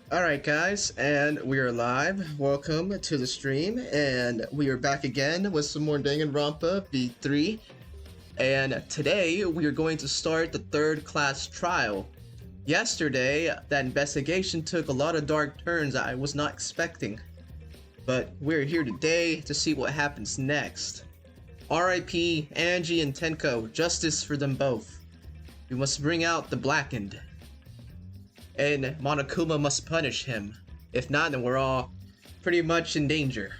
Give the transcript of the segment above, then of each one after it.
Alright guys, and we are live. Welcome to the stream, and we are back again with some more Danganronpa V3. And today we are going to start the third class trial. Yesterday, that investigation took a lot of dark turns I was not expecting. But we're here today to see what happens next. RIP Angie and Tenko, justice for them both. We must bring out the Blackened. And Monokuma must punish him. If not, then we're all pretty much in danger.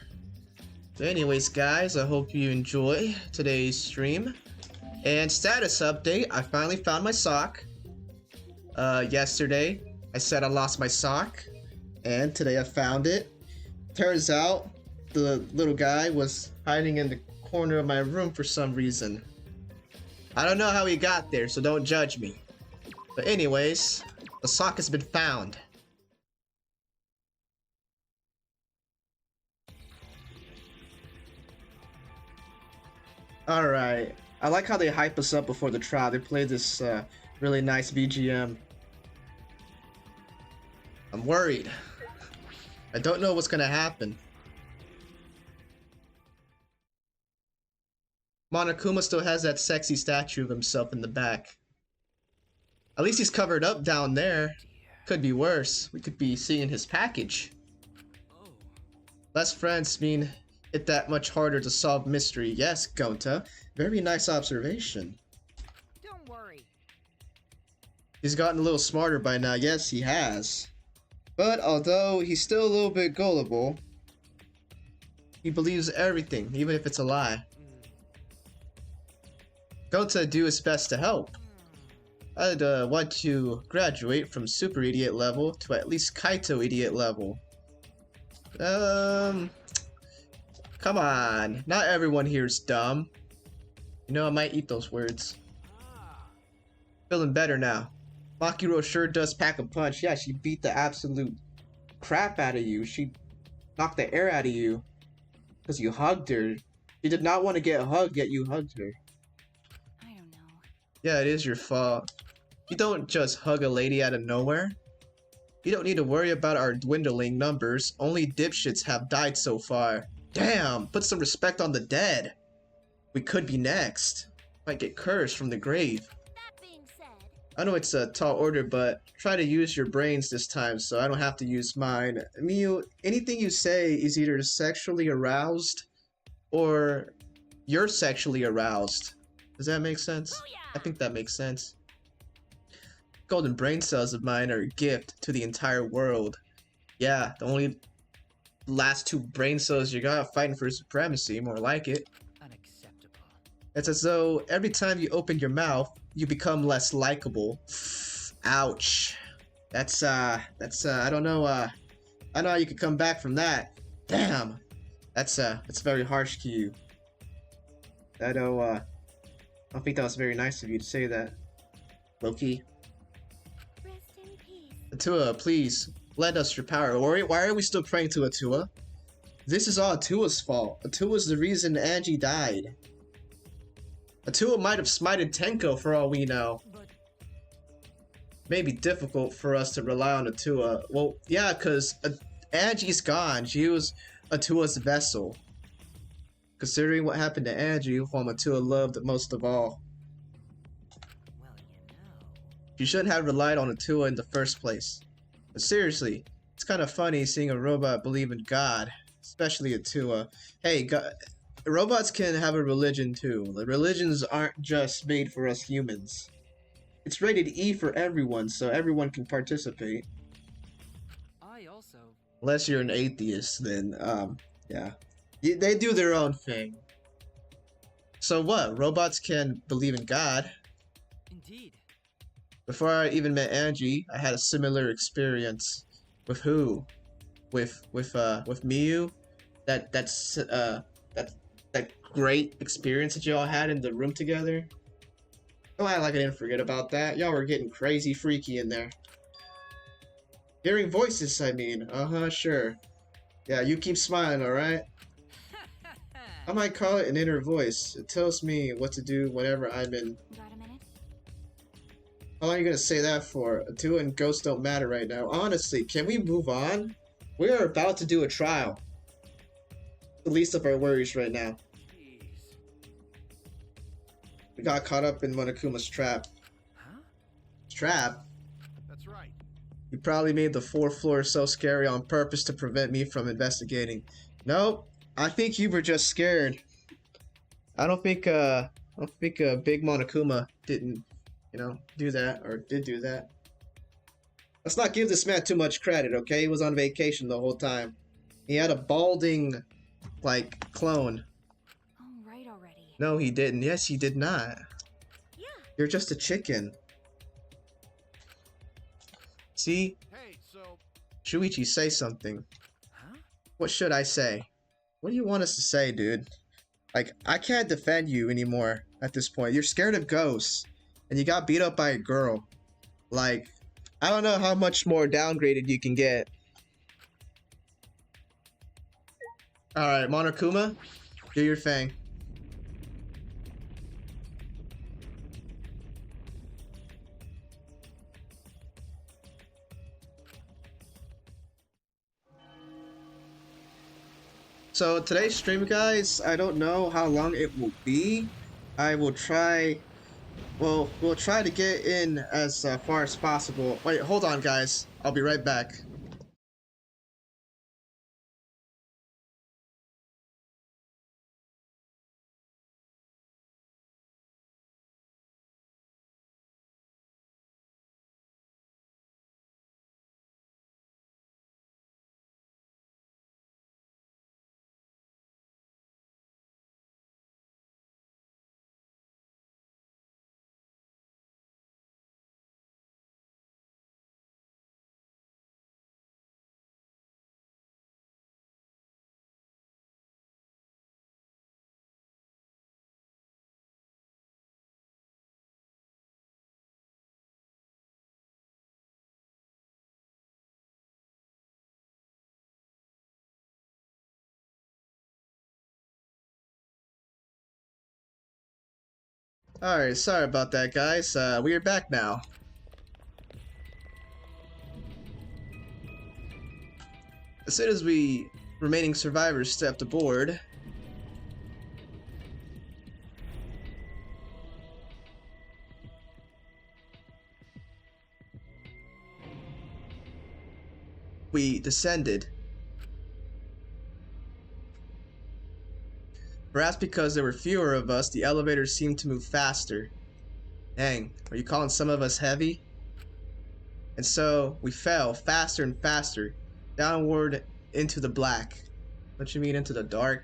So anyways guys, I hope you enjoy today's stream. And status update, I finally found my sock. Yesterday, I said I lost my sock. And today I found it. Turns out, the little guy was hiding in the corner of my room for some reason. I don't know how he got there, so don't judge me. But anyways, the sock has been found. Alright. I like how they hype us up before the trial. They play this really nice BGM. I'm worried. I don't know what's gonna happen. Monokuma still has that sexy statue of himself in the back. At least he's covered up down there. Could be worse. We could be seeing his package. Less friends mean it that much harder to solve mystery. Yes, Gonta. Very nice observation. Don't worry. He's gotten a little smarter by now. Yes, he has. But although he's still a little bit gullible, he believes everything, even if it's a lie. Gonta do his best to help. I'd want to graduate from super idiot level to at least Kaito idiot level. Come on. Not everyone here is dumb. You know, I might eat those words. Feeling better now. Makiro sure does pack a punch. Yeah, she beat the absolute crap out of you. She knocked the air out of you because you hugged her. She did not want to get hugged, yet you hugged her. I don't know. Yeah, it is your fault. You don't just hug a lady out of nowhere. You don't need to worry about our dwindling numbers. Only dipshits have died so far. Damn, put some respect on the dead. We could be next. Might get cursed from the grave. That being said, I know it's a tall order, but try to use your brains this time so I don't have to use mine. Miu, anything you say is either sexually aroused or you're sexually aroused. Does that make sense? booyah! I think that makes sense. Golden brain cells of mine are a gift to the entire world. Yeah, the only last two brain cells you got fighting for supremacy, more like it. Unacceptable. It's as though every time you open your mouth, you become less likable. Ouch. That's I don't know, I know how you could come back from that. Damn. That's very harsh to you. I don't think that was very nice of you to say that. Low-key. Rest in peace. Atua, please, lend us your power. Why are we still praying to Atua? This is all Atua's fault. Atua's the reason Angie died. Atua might have smited Tenko for all we know. But May be difficult for us to rely on Atua. Well, yeah, because Angie's gone. She was Atua's vessel. Considering what happened to Angie, whom Atua loved most of all. well, you know. You shouldn't have relied on Atua in the first place. But seriously, it's kind of funny seeing a robot believe in God, especially Atua. Hey, God, robots can have a religion too. The religions aren't just made for us humans. It's rated E for everyone, so everyone can participate. I also. Unless you're an atheist, then, yeah. They do their own thing. So what? Robots can believe in God. Indeed. Before I even met Angie, I had a similar experience. With who? With Miyu? That great experience that y'all had in the room together? Don't act like I didn't forget about that. Y'all were getting crazy freaky in there. Hearing voices, I mean. Uh-huh, sure. Yeah, you keep smiling, alright? I might call it an inner voice. It tells me what to do whenever I'm in. Got a minute? How long are you gonna say that for? Two and ghosts don't matter right now. Honestly, can we move on? We are about to do a trial. The least of our worries right now. Jeez. We got caught up in Monokuma's trap. Huh? Trap? That's right. You probably made the fourth floor so scary on purpose to prevent me from investigating. Nope. I think you were just scared. I don't think Big Monokuma didn't, do that or did do that. Let's not give this man too much credit, okay? He was on vacation the whole time. He had a balding, clone. Oh, right already. No, he didn't. Yes, he did not. Yeah. You're just a chicken. See? Hey, so Shuichi, say something. Huh? What should I say? What do you want us to say, dude? I can't defend you anymore at this point. You're scared of ghosts, and you got beat up by a girl. I don't know how much more downgraded you can get. Alright, Monokuma, do your thing. So today's stream, guys, I don't know how long it will be. I will try... Well, we'll try to get in as far as possible. Wait, hold on, guys. I'll be right back. Alright, sorry about that, guys. We are back now. As soon as we remaining survivors stepped aboard, we descended. Perhaps because there were fewer of us, the elevators seemed to move faster. Dang, are you calling some of us heavy? And so we fell faster and faster, downward into the black. Don't you mean into the dark?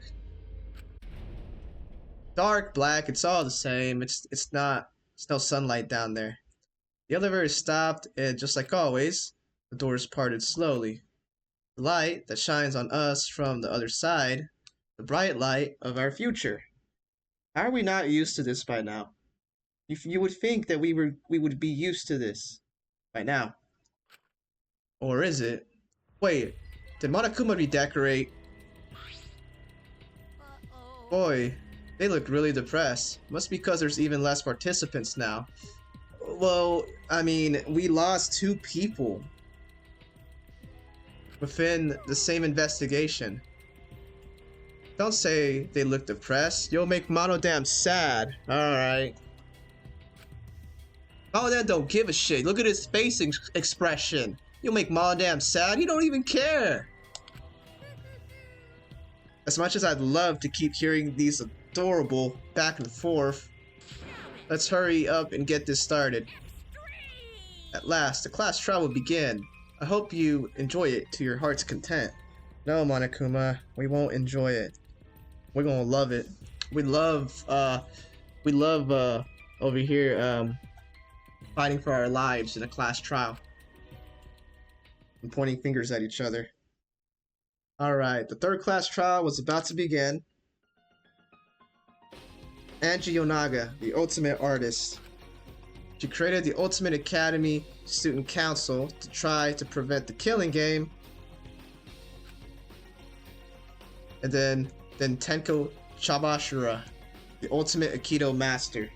Dark, black, it's all the same. It's no sunlight down there. The elevator stopped, and just like always, the doors parted slowly. The light that shines on us from the other side, the bright light of our future. How are we not used to this by now? You would think that we would be used to this by now. Or is it? Wait, did Monokuma redecorate? Uh-oh. Boy, they look really depressed. Must be because there's even less participants now. Well, I mean, we lost 2 people within the same investigation. Don't say they look depressed. You'll make Mono damn sad. Alright. Mono damn don't give a shit. Look at his face expression. You'll make Mono damn sad. He don't even care. As much as I'd love to keep hearing these adorable back and forth, let's hurry up and get this started. At last, the class trial will begin. I hope you enjoy it to your heart's content. No, Monokuma, we won't enjoy it. We're gonna love it. We love over here, fighting for our lives in a class trial. And pointing fingers at each other. Alright, the 3rd class trial was about to begin. Angie Yonaga, the ultimate artist. She created the Ultimate Academy Student Council to try to prevent the killing game. And then Tenko Chabashira, the Ultimate Aikido Master.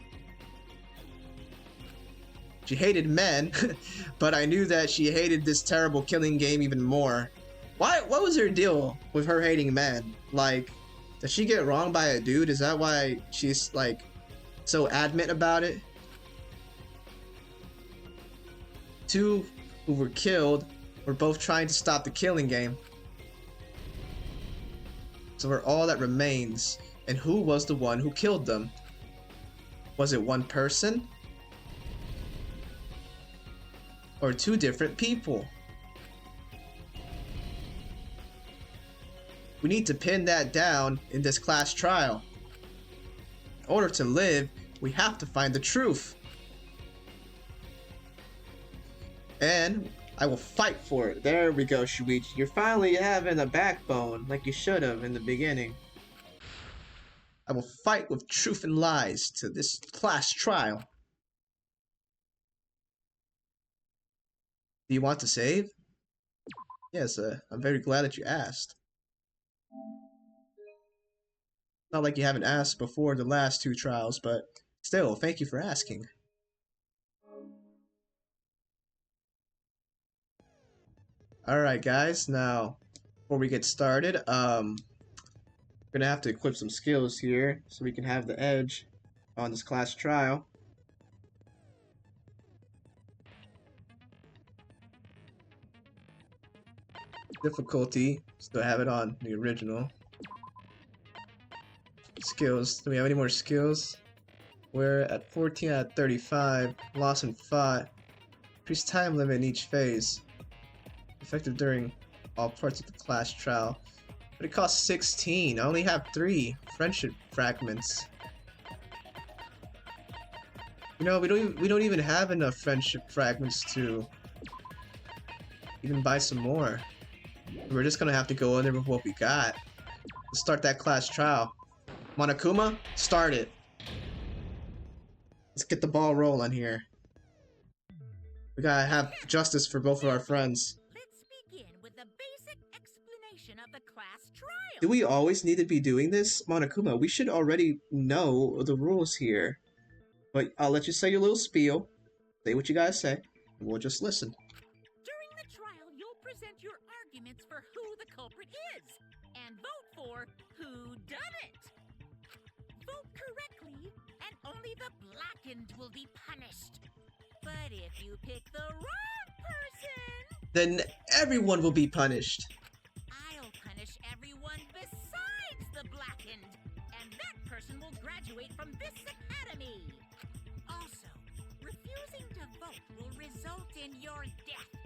She hated men, but I knew that she hated this terrible killing game even more. What was her deal with her hating men? Like, did she get wronged by a dude? Is that why she's like so adamant about it? Two who were killed were both trying to stop the killing game. So we're all that remains. And who was the one who killed them? Was it one person? Or two different people? We need to pin that down in this class trial. In order to live, we have to find the truth. And I will fight for it. There we go, Shuichi. You're finally having a backbone, like you should have in the beginning. I will fight with truth and lies to this class trial. Do you want to save? Yes, I'm very glad that you asked. Not like you haven't asked before the last two trials, but still, thank you for asking. Alright guys, now, before we get started, we're gonna have to equip some skills here so we can have the edge on this class trial. Difficulty, still have it on the original. Skills, do we have any more skills? We're at 14 out of 35, loss in 5. Increase time limit in each phase. Effective during all parts of the class trial. But it costs 16. I only have 3 friendship fragments. You know, we don't even have enough friendship fragments to even buy some more. We're just gonna have to go in there with what we got. Let's start that class trial. Monokuma, start it. Let's get the ball rolling here. We gotta have justice for both of our friends. Let's begin with the basic explanation of the class trial. Do we always need to be doing this? Monokuma, we should already know the rules here. But I'll let you say your little spiel. Say what you gotta say, and we'll just listen. During the trial, you'll present your arguments for who the culprit is, and vote for who done it. Vote correctly, and only the blackened will be punished. But if you pick the wrong person, Then everyone will be punished. I'll punish everyone besides the blackened, and that person will graduate from this academy. Also, refusing to vote will result in your death,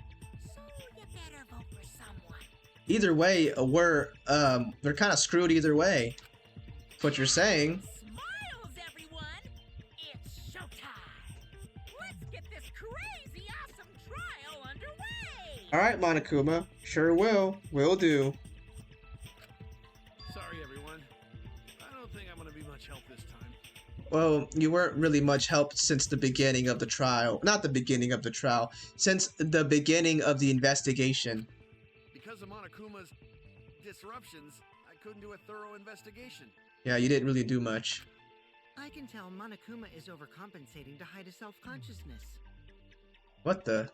so you better vote for someone. Either way, we're kind of screwed either way. What you're saying. Smiles, everyone! It's showtime! Let's get this crazy awesome trial underway! Alright, Monokuma. Sure will. Will do. Sorry, everyone. I don't think I'm gonna be much help this time. Well, you weren't really much help since the beginning of the trial. Not the beginning of the trial. Since the beginning of the investigation. Because of Monokuma's disruptions, I couldn't do a thorough investigation. Yeah, you didn't really do much. I can tell Monokuma is overcompensating to hide his self-consciousness. What the?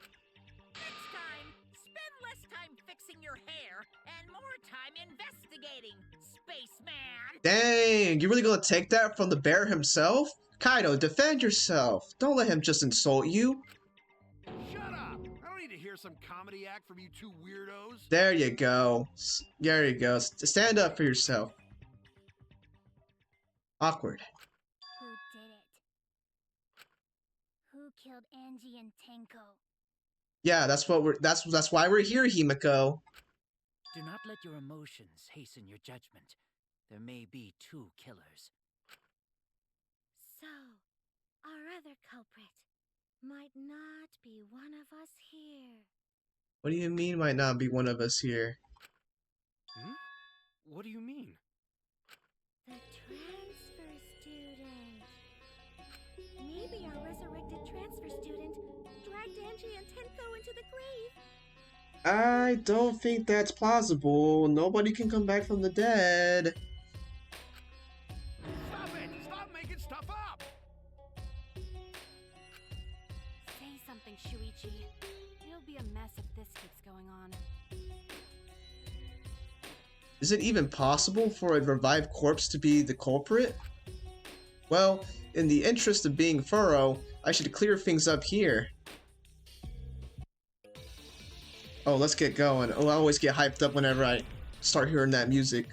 Next time, spend less time fixing your hair and more time investigating, spaceman! Dang, you really gonna take that from the bear himself? Kaido, defend yourself. Don't let him just insult you. Shut up! I don't need to hear some comedy act from you two weirdos. There you go. There you go. Stand up for yourself. Awkward. Who did it? Who killed Angie and Tenko? Yeah, that's why we're here, Himiko. Do not let your emotions hasten your judgment. There may be 2 killers. So, our other culprit might not be one of us here. What do you mean might not be one of us here? Hmm? What do you mean? The transfer student. Maybe our resurrected transfer student dragged Angie and Tenko into the grave. I don't think that's plausible. Nobody can come back from the dead. Stop it! Stop making stuff up! Say mess if this keeps going on. Is it even possible for a revived corpse to be the culprit? Well, in the interest of being thorough, I should clear things up here. Oh, let's get going. Oh, I always get hyped up whenever I start hearing that music.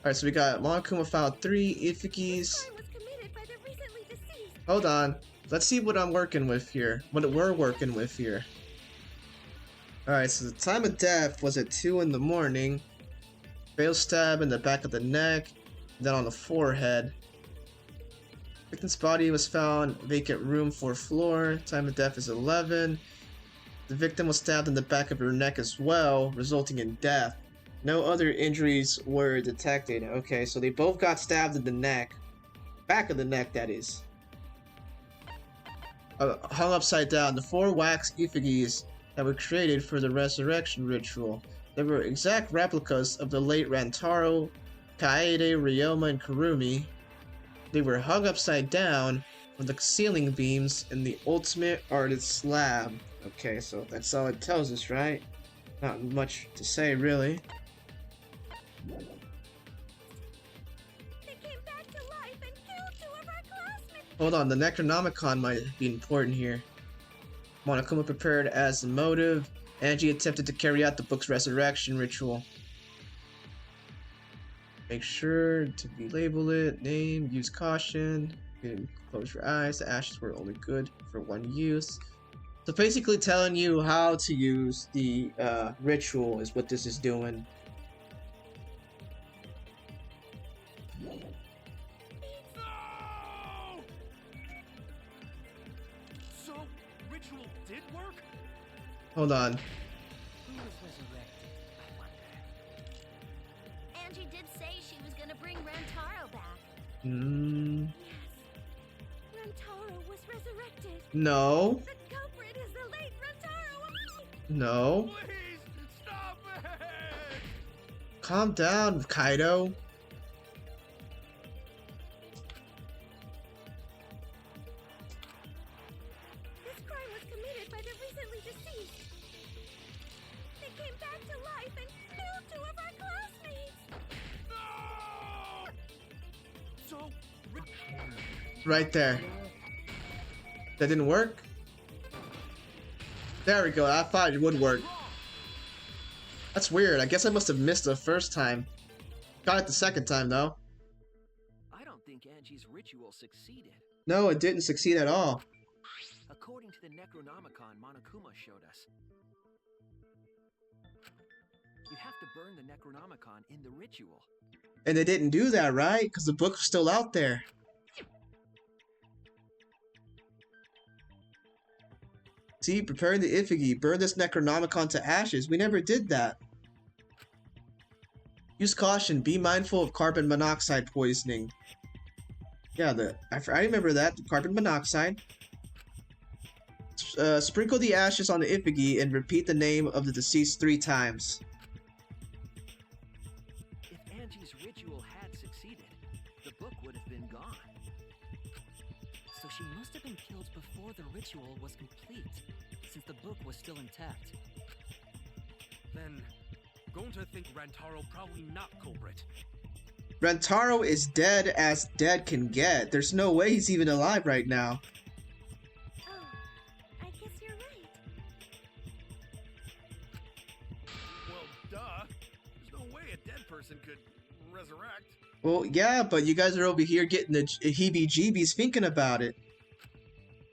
Alright, so we got Monokuma found 3 effigies. Crime was committed by the recently deceased. Hold on. Let's see what I'm working with here. What we're working with here. Alright, so the time of death was at 2 in the morning. Fatal stab in the back of the neck, then on the forehead. Victim's body was found vacant room 4th floor. Time of death is 11. The victim was stabbed in the back of her neck as well, resulting in death. No other injuries were detected. Okay, so they both got stabbed in the neck. Back of the neck, that is. Hung upside down. The 4 wax effigies that were created for the resurrection ritual. They were exact replicas of the late Rantaro, Kaede, Ryoma, and Kurumi. They were hung upside down with the ceiling beams in the ultimate artist slab. Okay, so that's all it tells us, right? Not much to say, really. They came back to life and killed 2 of our classmates. Hold on, the Necronomicon might be important here. Monokuma prepared as the motive. Angie attempted to carry out the book's resurrection ritual. Make sure to label it. Name, use caution. Close your eyes. The ashes were only good for 1 use. So basically telling you how to use the ritual is what this is doing. No! So, ritual did work? Hold on. Who was resurrected, I wonder? Angie did say she was gonna bring Rantaro back. Hmm. Yes. Rantaro was resurrected. No. The culprit is the late Rantaro. No. Please, stop it! Calm down, Kaido. This crime was committed by the recently deceased. They came back to life and killed 2 of our classmates. No! So, Right there. That didn't work? There we go. I thought it would work. That's weird. I guess I must have missed the first time. Got it the second time, though. I don't think Angie's ritual succeeded. No, it didn't succeed at all. According to the Necronomicon Monokuma showed us, you have to burn the Necronomicon in the ritual. And they didn't do that, right? Because the book's still out there. See, preparing the effigy. Burn this Necronomicon to ashes. We never did that. Use caution. Be mindful of carbon monoxide poisoning. Yeah, I remember that. The carbon monoxide. Sprinkle the ashes on the effigy and repeat the name of the deceased 3 times. If Angie's ritual had succeeded, the book would have been gone. So she must have been killed before the ritual was complete, since the book was still intact. then, going to think Rantaro probably not culprit. Rantaro is dead as dead can get. There's no way he's even alive right now. Oh, I guess you're right. Well, duh. There's no way a dead person could resurrect. Well, yeah, but you guys are over here getting the heebie-jeebies thinking about it.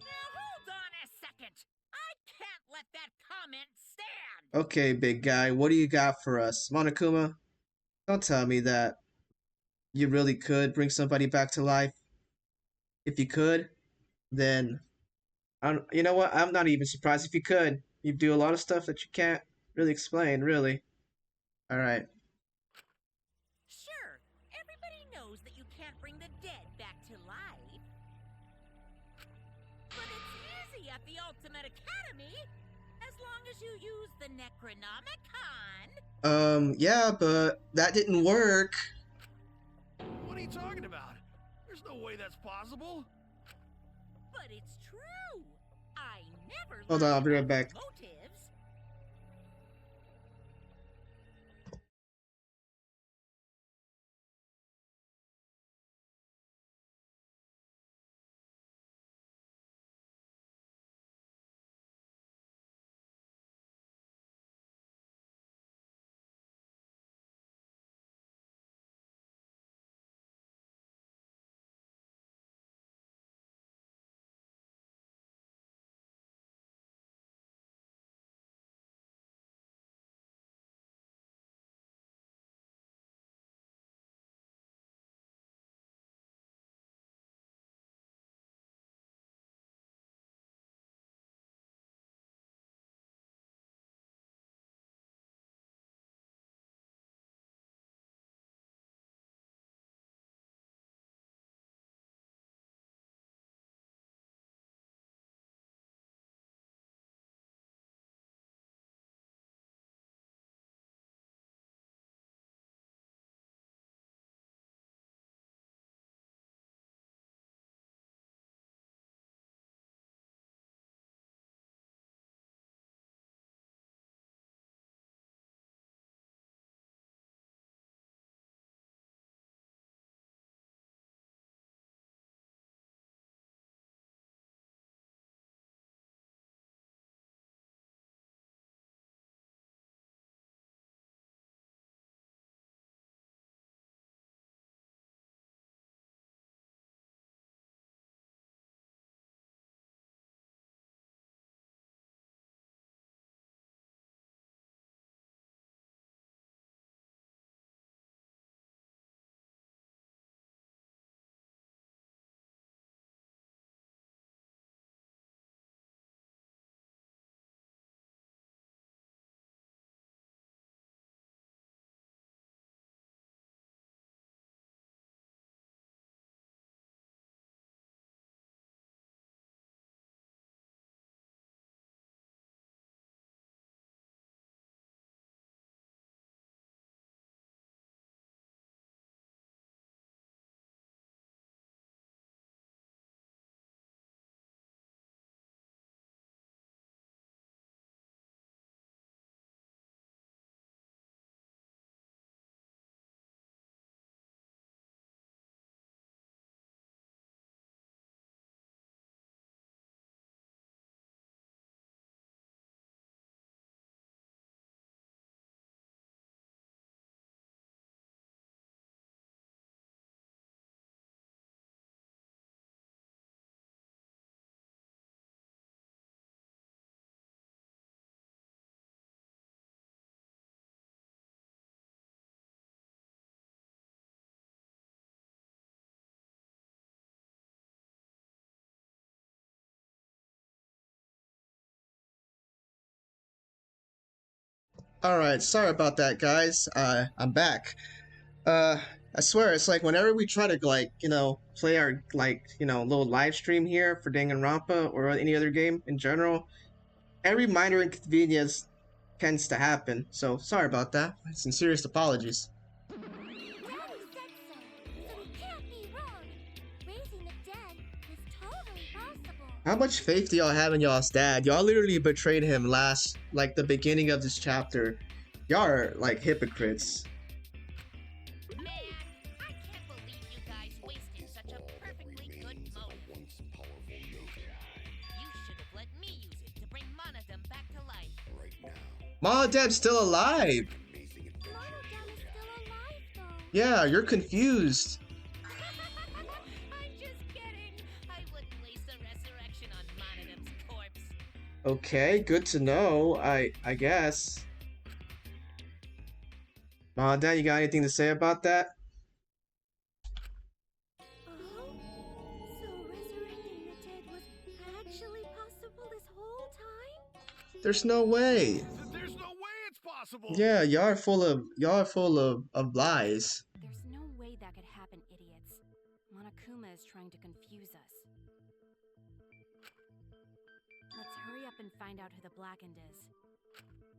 Now hold on a second. I can't let that comment stand. Okay, big guy, what do you got for us? Monokuma, don't tell me that you really could bring somebody back to life. If you could, then you know what? I'm not even surprised if you could. You do a lot of stuff that you can't really explain, really. Alright. Sure, everybody knows that you can't bring the dead back to life. But it's easy at the Ultimate Academy, as long as you use the Necronomicon. Yeah, but that didn't work. What are you talking about? There's no way that's possible. But it's true. I never Hold on, I'll be lied right about back. motive. Alright, sorry about that, guys. I'm back. Uh, I swear, it's like whenever we try to, like, play our, like, little live stream here for Danganronpa or any other game in general, every minor inconvenience tends to happen. So, sorry about that. Sincerest apologies. Daddy said so, so he can't be wrong. Raising the dead is totally possible. How much faith do y'all have in y'all's dad? Y'all literally betrayed him like, the beginning of this chapter. Y'all are, like, hypocrites. Man, I can't believe you guys wasted such a perfectly good motive. You should have let me use it to bring Monodem back to life. Monodem's still alive! Monodem is still alive, though. Yeah, you're confused. I'm just kidding. I wouldn't waste a resurrection on Monodem's corpse. Okay, good to know, I guess. Dad, you got anything to say about that? Oh? So resurrecting the dead was actually possible this whole time? There's no way. There's no way it's possible. Yeah, y'all are full of lies. There's no way that could happen, idiots. Monokuma is trying to confuse us. Let's hurry up and find out who the Blackened is.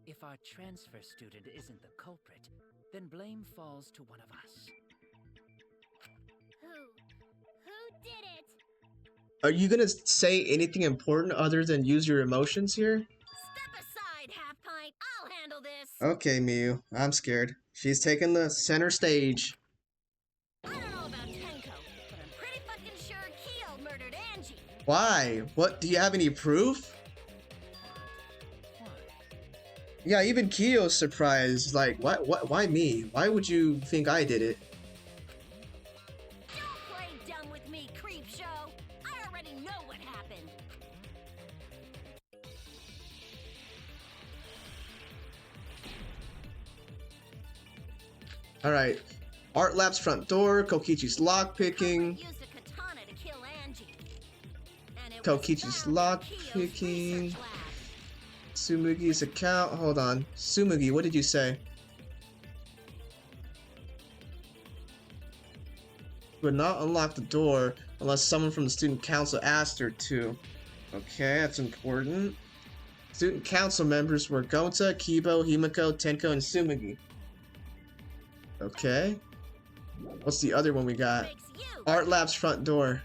If our transfer student isn't the culprit, then blame falls to one of us. Who did it? Are you gonna say anything important other than use your emotions here? Step aside, Half Pint. I'll handle this. Okay, Miyu, I'm scared. She's taking the center stage. I don't know about Tenko, but I'm pretty fucking sure Kyo murdered Angie. Why? What? Do you have any proof? Why? Yeah, even Kyo's surprised. Like, why me? Why would you think I did it? Don't play dumb with me, creep show. I already know what happened. Alright. Art Lab's front door, Kokichi's lockpicking. Used a katana to kill Angie. And it Kokichi's was found in Kyo's lockpicking. research lab. Tsumugi's account. Hold on. Tsumugi, what did you say? Would not unlock the door unless someone from the student council asked her to. Okay, that's important. Student council members were Gonta, Kibo, Himiko, Tenko, and Tsumugi. Okay. What's the other one we got? Makes you Art Lab's front door.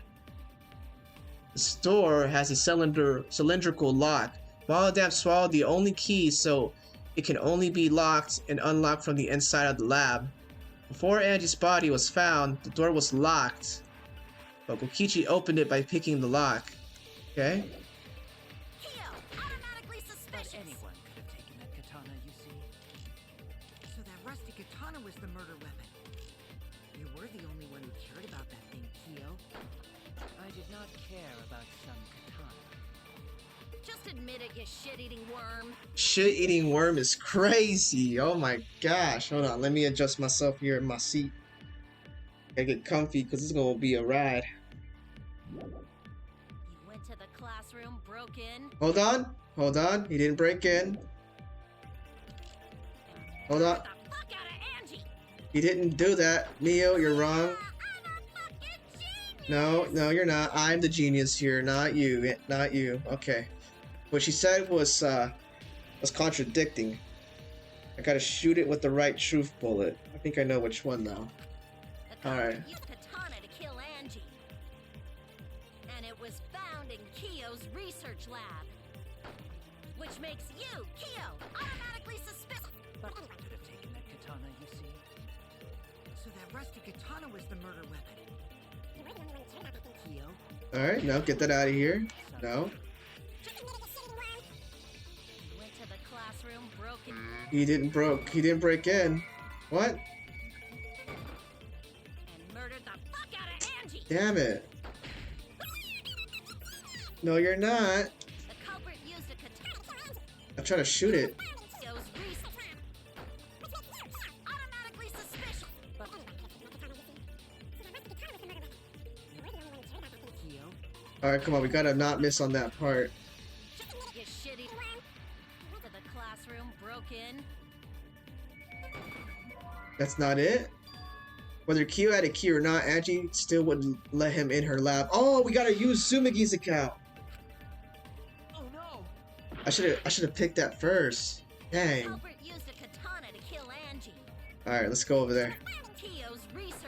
This door has a cylindrical lock. Monodam swallowed the only key, so it can only be locked and unlocked from the inside of the lab. Before Angie's body was found, the door was locked, but Kokichi opened it by picking the lock. Okay? Kyo, automatically But suspicious. anyone could have taken that katana, you see. So that rusty katana was the murder weapon. You were the only one who cared about that thing, Kyo. I did not care about some katana. Just admit it, you shit-eating worm. Shit-eating worm is crazy. Oh my gosh. Hold on. Let me adjust myself here in my seat. Gotta get comfy because it's gonna be a ride. You went to the classroom, broke in. Hold on. Hold on. He didn't break in. Hold on. Get the fuck out of Angie. He didn't do that. Neo, you're wrong. I'm a fucking genius. No, you're not. I'm the genius here, not you. Not you. Okay. What she said was contradicting. I gotta shoot it with the right truth bullet. I think I know which one now. The Alright. culprit used katana to kill Angie. And it was found in Kyo's research lab. Which makes you, Kyo, automatically suspicious. But I could have taken that katana, you see. So that rusty katana was the murder weapon. Kyo? Alright, now get that out of here. No. You went to the classroom, broke in. He didn't break in. What? And murdered the fuck out of Angie. Damn it. No, you're not. The culprit used a katana. I'm trying to shoot it. Kyo's research. Automatically suspicious. Kyo? Alright, come on, we gotta not miss on that part. You shitty. To the classroom, broke in. That's not it? Whether Kyo had a key or not, Angie still wouldn't let him in her lab. Oh, we gotta use Sumigi's account. Oh no! I should have picked that first. Dang. Culprit used a katana to kill Angie. Alright, let's go over there. Kyo's research.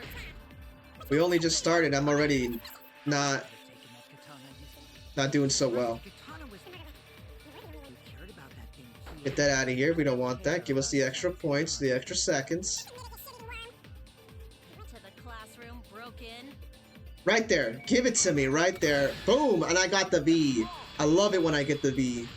We only just started. I'm already not Taking that katana. doing so well. Rusty katana was... You cared about that thing, Kyo. Get that out of here. We don't want that. Give us the extra points, the extra seconds. To the classroom, broke in. Right there. Give it to me. Right there. Boom. And I got the V. I love it when I get the V.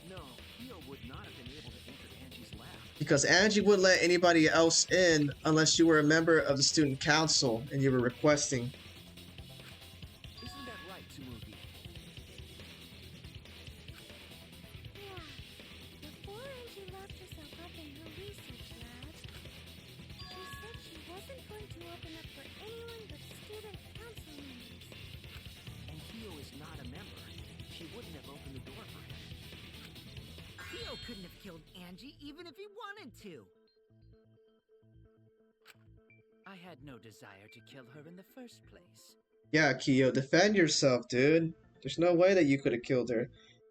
No, Kyo would not have been able to enter Angie's lab. Because Angie wouldn't let anybody else in unless you were a member of the student council and you were requesting. Isn't that right, Tsumugi? Yeah. Before Angie locked herself up in her research lab, she said she wasn't going to open up for anyone but student council members. And Kyo is not a member. She wouldn't have opened the door for him. Kyo couldn't have killed Angie even if he wanted to. I had no desire to kill her in the first place. Yeah, Kyo, defend yourself, dude. There's no way that you could have killed her.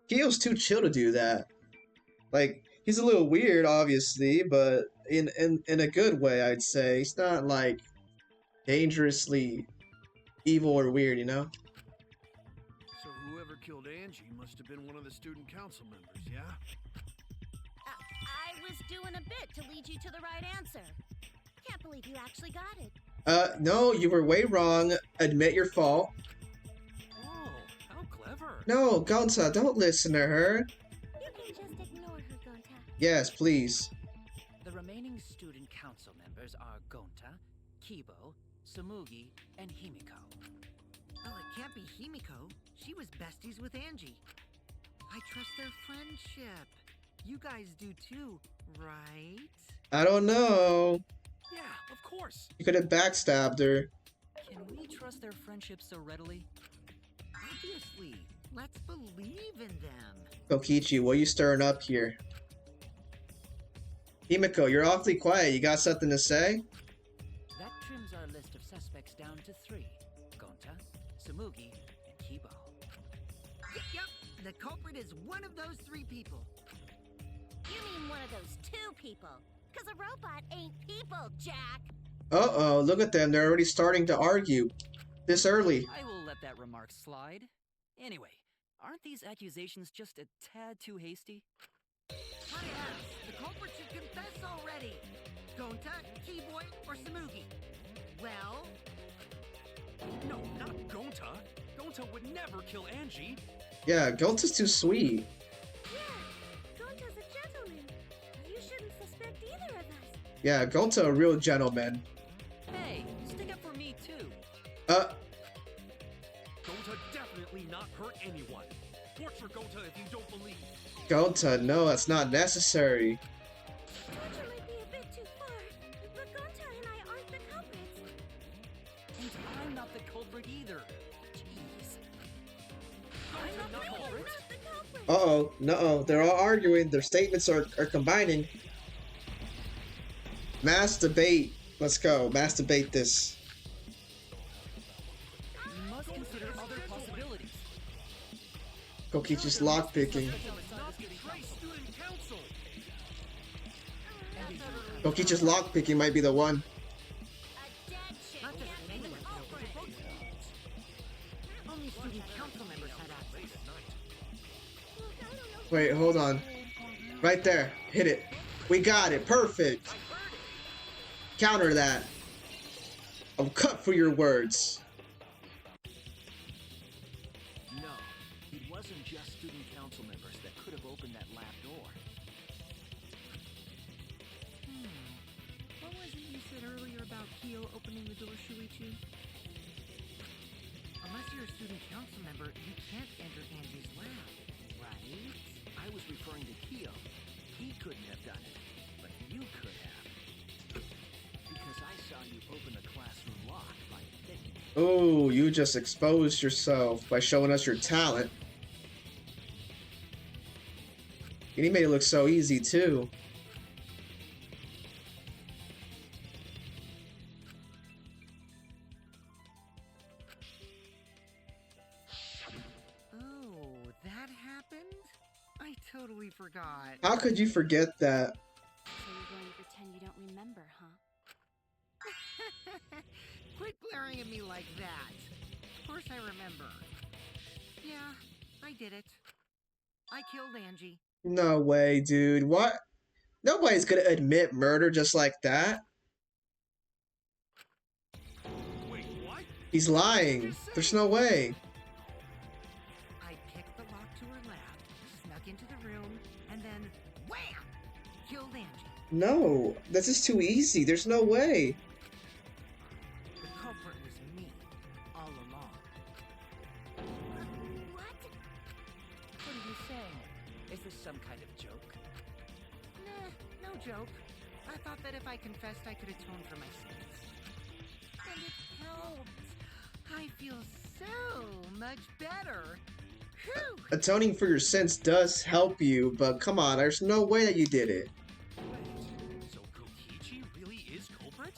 Kyo's too chill to do that. Like, he's a little weird, obviously, but in a good way, I'd say. He's not, like, dangerously evil or weird, you know? So whoever killed Angie must have been one of the student council members, yeah? I was doing a bit to lead you to the right answer. Can't believe you actually got it. No, you were way wrong. Admit your fault. Oh, how clever. No, Gonta, don't listen to her. You can just ignore her, Gonta. Yes, please. The remaining student council members are Gonta, Kibo, Tsumugi, and Himiko. Well, it can't be Himiko. She was besties with Angie. I trust their friendship. You guys do too, right? I don't know. Yeah, of course. You could have backstabbed her. Can we trust their friendship so readily? Obviously. Let's believe in them. Kokichi, what are you stirring up here? Himiko, you're awfully quiet. You got something to say? That trims our list of suspects down to 3. Gonta, Tsumugi, and Kibo. Yep. The culprit is one of those 3 people. You mean one of those 2 people. Because a robot ain't people, Jack. Uh-oh, look at them. They're already starting to argue. This early. I will let that remark slide. Anyway, aren't these accusations just a tad too hasty? My ass, the culprit should confess already. Gonta, Keyboy, or Tsumugi? Well, No, not Gonta. Gonta would never kill Angie. Yeah, Gonta's too sweet. Yeah, Gonta's a gentleman. You shouldn't suspect either of us. Yeah, Gonta a real gentleman. Hey, stick up for me too. Gonta definitely not hurt anyone. Torture Gonta if you don't believe. Gonta, no, that's not necessary. Torture might be a bit too far, but Gonta and I aren't the culprits. And I'm not the culprit either. Jeez. I'm not the We're culprit. not the culprits. Uh-oh, no, they're all arguing. Their statements are combining. Mass debate. Let's go. Mass debate this. We must consider other possibilities. Kokichi's lockpicking. Not betray student council. Kokichi's lockpicking might be the one. A dead chick not just can't be anyone the could open culprit. the book. Only student council members had access. Wait, hold on. Right there. Hit it. We got it. Perfect. Counter that. I'm cut for your words. No, it wasn't just student council members that could have opened that lab door. What was it you said earlier about Kyo opening the door, Shuichi? Unless you're a student council member, you can't enter Angie's lab, right? I was referring to Kyo. He couldn't have done it, but you could have. Because I saw you open the classroom lock by picking it. Oh, you just exposed yourself by showing us your talent. And he made it look so easy too. Oh, that happened? I totally forgot. How could you forget that? So you're going to pretend you don't remember, huh? Quit glaring at me like that. Of course I remember. Yeah, I did it. I killed Angie. No way, dude. What? Nobody's gonna admit murder just like that. Wait, what? He's lying. There's no way. I picked the lock to her lab, snuck into the room, and then wham! Killed Angie. No, this is too easy. There's no way. The culprit was me, all along. What? What are you saying? Is this some kind of joke? Nah, no joke. I thought that if I confessed, I could atone for my sins. And it helped. I feel so much better. Whew! Atoning for your sins does help you, but come on, there's no way that you did it. Wait, so Kokichi really is culprit?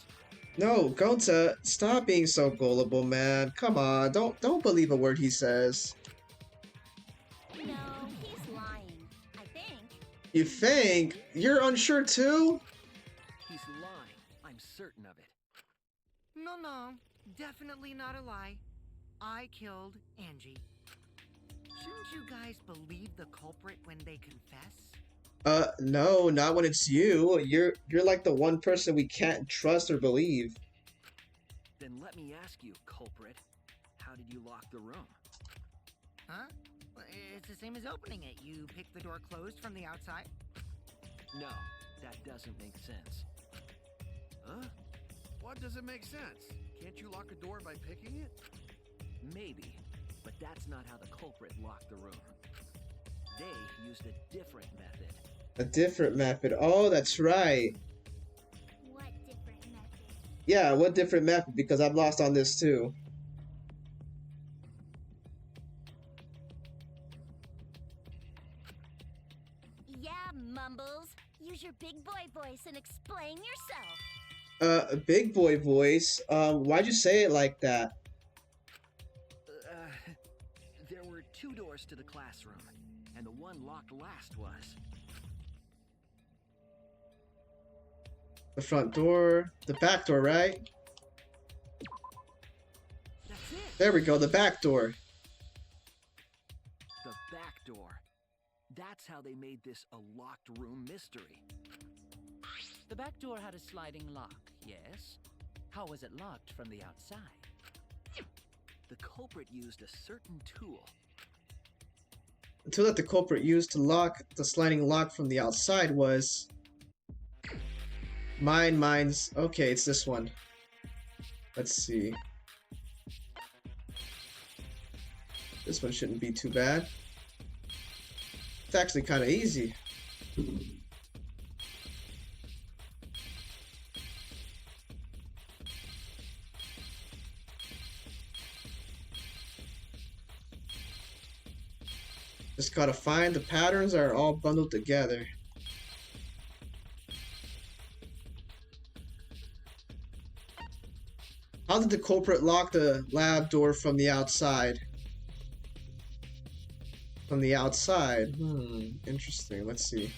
No, Gonta, stop being so gullible, man. Come on, don't believe a word he says. No, he's lying. I think. You think? You're unsure too? He's lying. I'm certain of it. No, definitely not a lie. I killed Angie. Shouldn't you guys believe the culprit when they confess? No, not when it's you. You're like the one person we can't trust or believe. Then let me ask you, culprit. How did you lock the room? Huh? Well, it's the same as opening it. You pick the door closed from the outside. No, that doesn't make sense. Huh? What doesn't make sense? Can't you lock a door by picking it? Maybe, but that's not how the culprit locked the room. They used a different method. A different method. Oh, that's right. What different method? Yeah, what different method? Because I'm lost on this too. Yeah, Mumbles. Use your big boy voice and explain yourself. Big boy voice. Why'd you say it like that? There were two doors to the classroom, and the one locked last was. The front door, the back door, right? That's it! There we go, the back door. The back door. That's how they made this a locked room mystery. The back door had a sliding lock, yes? How was it locked from the outside? The culprit used a certain tool. The tool that the culprit used to lock the sliding lock from the outside was... Mine's... Okay, it's this one. Let's see. This one shouldn't be too bad. It's actually kind of easy. Just gotta find the patterns that are all bundled together. How did the culprit lock the lab door from the outside? From the outside? Interesting. Let's see.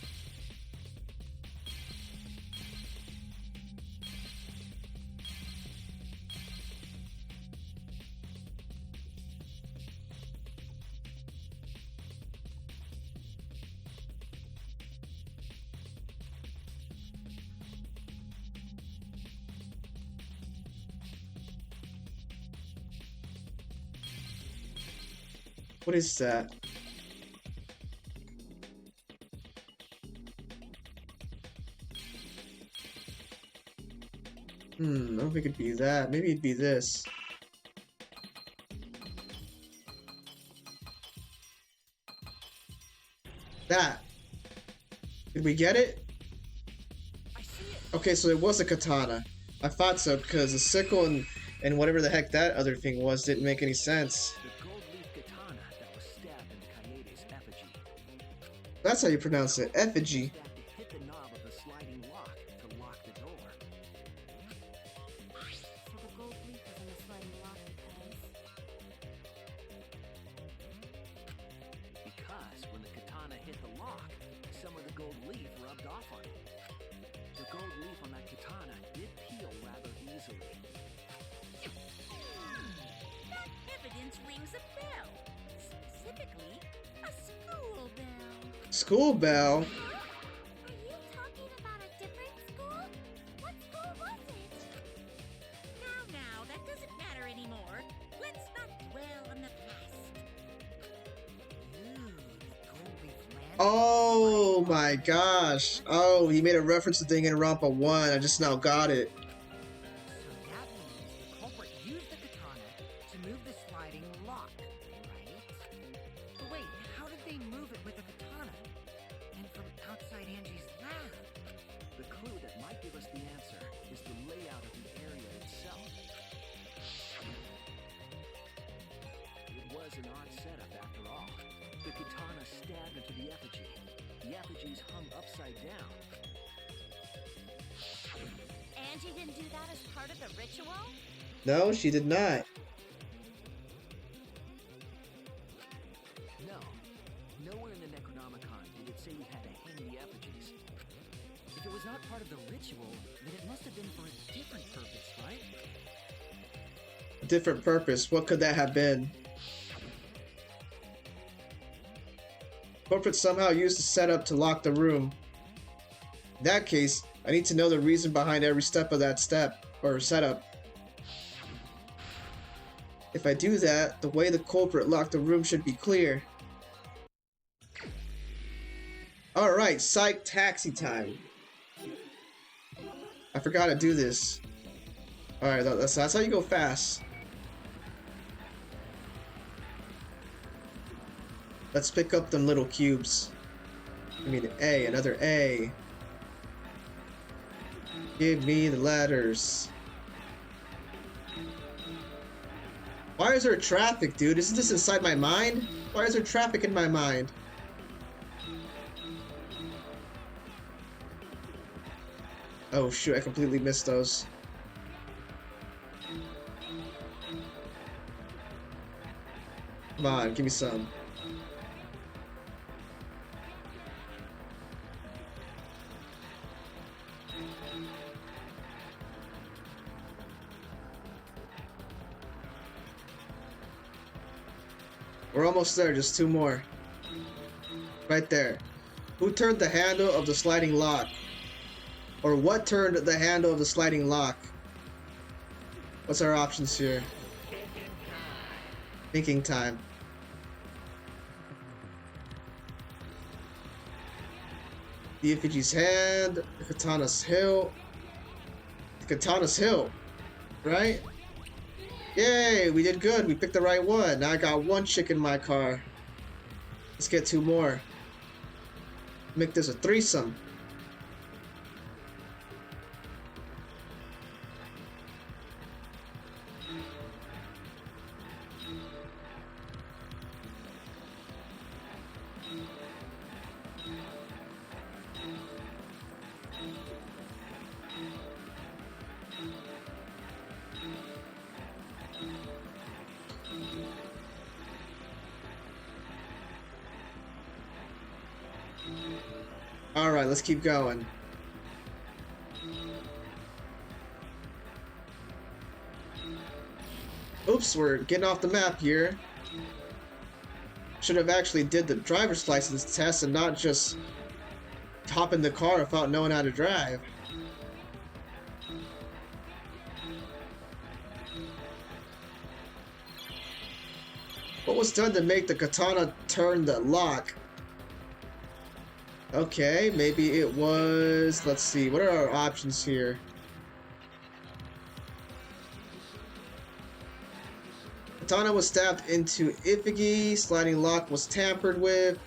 What is that? I don't think it'd be that. Maybe it'd be this. That. Did we get it? I see it! Okay, so it was a katana. I thought so, because the sickle and whatever the heck that other thing was didn't make any sense. The gold leaf katana that was stabbed in the Kaede's effigy. That's how you pronounce it. Effigy. Stabbed to hit the knob of the sliding lock to lock the door. So the gold leaf was in the sliding lock Because when the katana hit the lock, some of the gold leaf rubbed off on it. The gold leaf on that katana did peel rather easily. That evidence rings a bell. Specifically, a school bell. School bell. Huh? Are you talking about a different school? What school was it? Now, that doesn't matter anymore. Let's not dwell on the past. Ooh, the gold leaf landed. Oh my gosh. Oh, he made a reference to Danganronpa 1. I just now got it. So that means the culprit used the katana to move the sliding lock, right? But wait, how did they move it with a katana? And from outside Angie's lab? The clue that might give us the answer is the layout of the area itself. It was an odd setup after all. The katana stabbed into the effigy. The effigies hung upside down. Angie didn't do that as part of the ritual? No, she did not. No. Nowhere in the Necronomicon did it say you had to hang the effigies. If it was not part of the ritual, then it must have been for a different purpose, right? Different purpose. What could that have been? Corporate somehow used the setup to lock the room. In that case, I need to know the reason behind every step of that step or setup. If I do that, the way the culprit locked the room should be clear. Alright, psych taxi time. I forgot to do this. Alright, that's how you go fast. Let's pick up them little cubes. Give me the A, another A. Give me the letters. Why is there traffic, dude? Isn't this inside my mind? Why is there traffic in my mind? Oh shoot, I completely missed those. Come on, give me some. We're almost there, just two more. Right there. Who turned the handle of the sliding lock? Or what turned the handle of the sliding lock? What's our options here? Thinking time. The effigy's hand, the katana's hilt. The katana's hilt, right? Yay, we did good. We picked the right one. Now I got one chick in my car. Let's get two more. Make this a threesome. Alright, let's keep going. Oops, we're getting off the map here. Should have actually did the driver's license test and not just hop in the car without knowing how to drive. What was done to make the katana turn the lock? Okay, maybe it was... Let's see, what are our options here? Katana was stabbed into Ifigi, sliding lock was tampered with.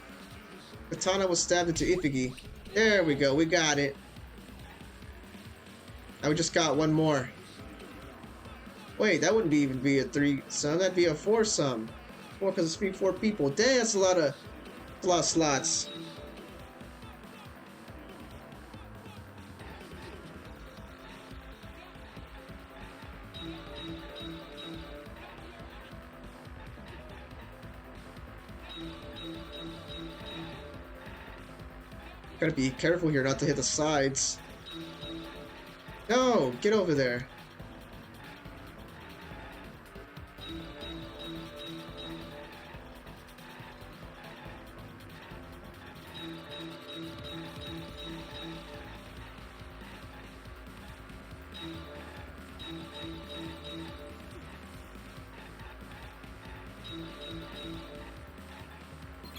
Katana was stabbed into Ifigi. There we go, we got it. Now we just got one more. Wait, that wouldn't even be a threesome, that'd be a foursome. Four, because it's 4 people. Dang, that's a lot of slots. Gotta be careful here not to hit the sides. No, get over there.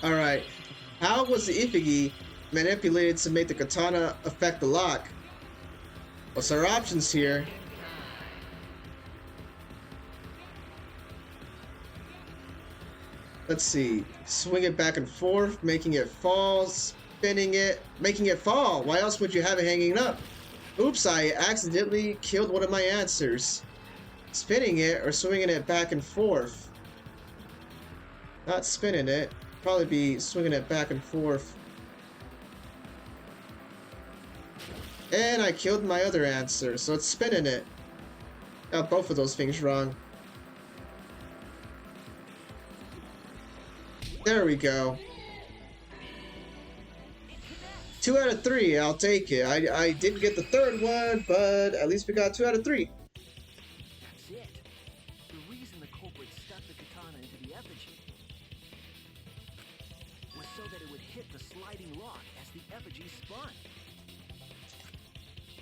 Alright, how was the Ifigi manipulated to make the katana affect the lock? What's our options here? Let's see. Swing it back and forth, making it fall, spinning it, making it fall. Why else would you have it hanging up? Oops, I accidentally killed one of my answers. Spinning it or swinging it back and forth? Not spinning it. Probably be swinging it back and forth. And I killed my other answer, so it's spinning it. Got both of those things wrong. There we go. 2 out of 3, I'll take it. I didn't get the third one, but at least we got 2 out of 3. That's it. The reason the culprit stuck the katana into the effigy was so that it would hit the sliding lock as the effigy spun.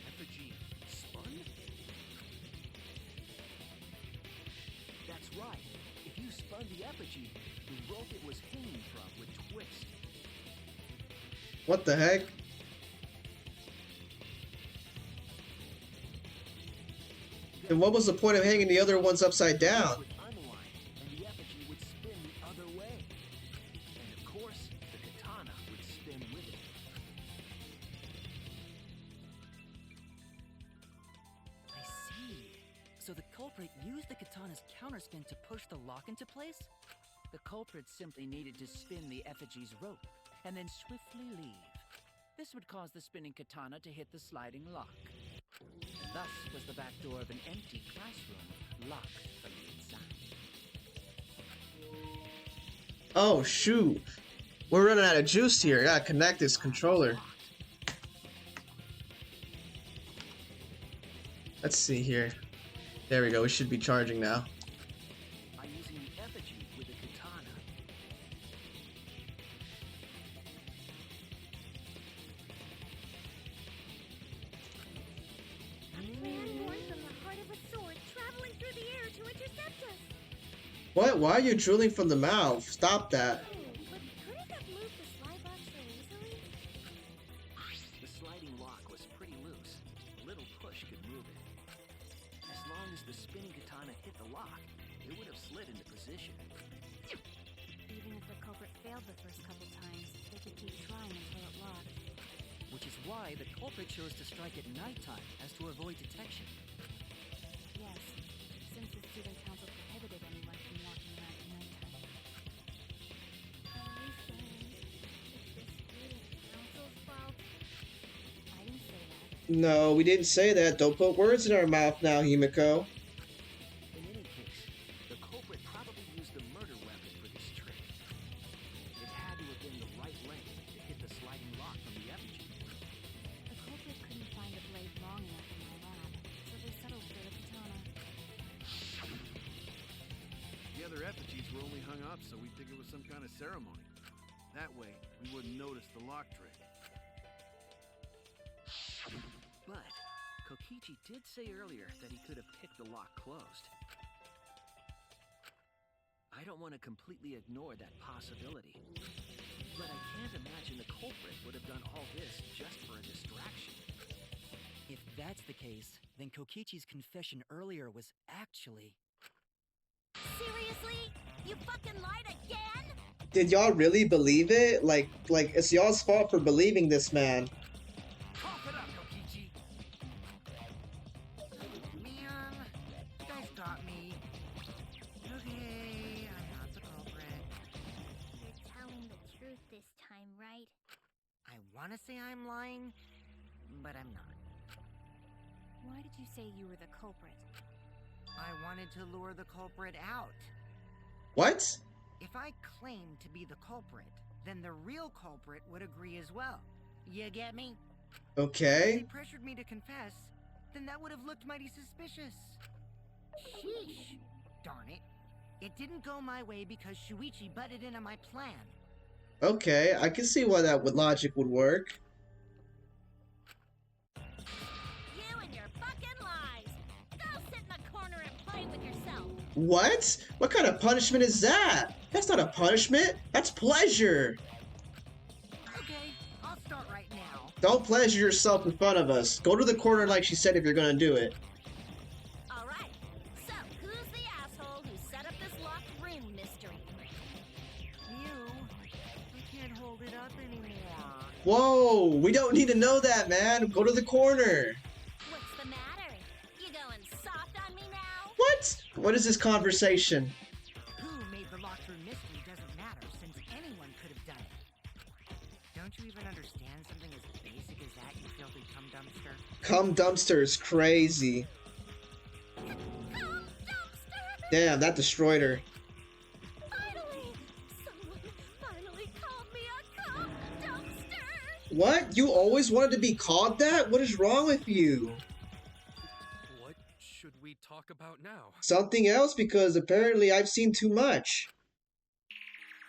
Effigy spun? That's right. If you spun the effigy, the rope it was hanging from would twist. What the heck? Then what was the point of hanging the other ones upside down? Would unwind, and the effigy would spin the other way. And of course, the katana would spin with it. I see. So the culprit used the katana's counterspin to push the lock into place? The culprit simply needed to spin the effigy's rope, and then swiftly leave. This would cause the spinning katana to hit the sliding lock. Thus was the back door of an empty classroom locked from the inside. Oh shoot. We're running out of juice here. I gotta connect this controller. Let's see here. There we go. We should be charging now. By using the effigy with the katana, A man born from the heart of a sword, traveling through the air to intercept us. What? Why are you drooling from the mouth? Stop that. But couldn't have moved the slide box so easily? the sliding lock was pretty loose. A little push could move it. As long as the spinning katana hit the lock, it would have slid into position. Even if the culprit failed the first couple times, they could keep trying until it locked. Which is why the culprit chose to strike at nighttime as to avoid detection. Yes, since the student council prohibited anyone from walking around at nighttime. Are you saying it's the student council's fault? I didn't say that. No, we didn't say that. Don't put words in our mouth now, Himiko. In any case, the culprit probably used the murder weapon for this trick. It had to have been the right length to hit the sliding lock from the effigy. The culprit couldn't find a blade long enough in my lab, so they settled for the katana. The other effigies were only hung up so we'd think it was some kind of ceremony. That way, we wouldn't notice the lock trick. But Kokichi did say earlier that he could have picked the lock closed. I don't want to completely ignore that possibility. But I can't imagine the culprit would have done all this just for a distraction. If that's the case, then Kokichi's confession earlier was actually... Seriously? You fucking lied again? Did y'all really believe it? Like it's y'all's fault for believing this man. Cough it up, Kokichi! Man, you guys got me. Okay, I'm not the culprit. You're telling the truth this time, right? I want to say I'm lying, but I'm not. Why did you say you were the culprit? I wanted to lure the culprit out. What? If I claimed to be the culprit, then the real culprit would agree as well. You get me? Okay. If they pressured me to confess, then that would have looked mighty suspicious. Sheesh. Darn it. It didn't go my way because Shuichi butted in on my plan. Okay, I can see why that logic would work. You and your fucking lies. Go sit in the corner and play with yourself. What? What kind of punishment is that? That's not a punishment. That's pleasure. Okay, I'll start right now. Don't pleasure yourself in front of us. Go to the corner like she said if you're gonna do it. All right. So, who's the asshole who set up this locked room mystery? You? I can't hold it up anymore. Whoa, we don't need to know that, man. Go to the corner. What's the matter? You going soft on me now? What? What is this conversation? Who made the locked room mystery doesn't matter, since anyone could have done it. Don't you even understand something as basic as that, you filthy cum dumpster? Cum dumpster is crazy. Come, dumpster! Damn, that destroyed her. Finally! Someone finally called me a cum dumpster! What? You always wanted to be called that? What is wrong with you? What should we talk about now? Something else? Because apparently I've seen too much.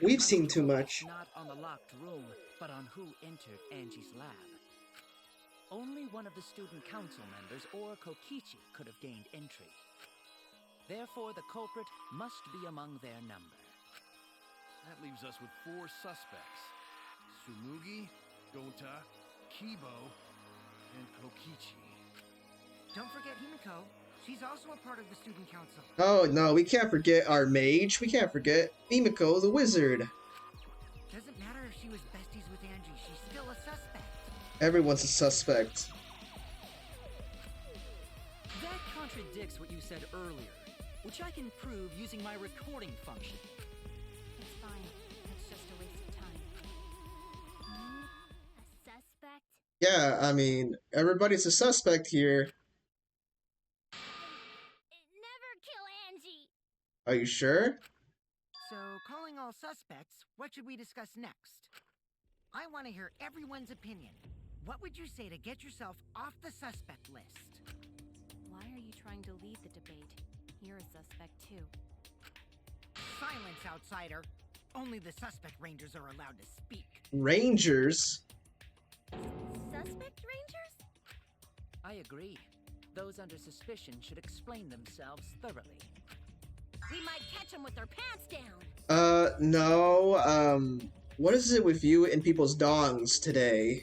We've seen too much. Not on the locked room, but on who entered Angie's lab. Only one of the student council members or Kokichi could have gained entry. Therefore, the culprit must be among their number. That leaves us with 4 suspects. Sumugi, Gonta, Kibo, and Kokichi. Don't forget Himiko. She's also a part of the student council. Oh no, we can't forget our mage. We can't forget Mimiko the wizard. Doesn't matter if she was besties with Angie, she's still a suspect. Everyone's a suspect. That contradicts what you said earlier, which I can prove using my recording function. It's fine. It's just a waste of time. A suspect? Yeah, I mean, everybody's a suspect here. Never kill Angie! Are you sure? So, calling all suspects, what should we discuss next? I want to hear everyone's opinion. What would you say to get yourself off the suspect list? Why are you trying to lead the debate? You're a suspect too. Silence, outsider. Only the suspect rangers are allowed to speak. Rangers? Suspect rangers? I agree. Those under suspicion should explain themselves thoroughly. We might catch them with their pants down! No, what is it with you and people's dongs today?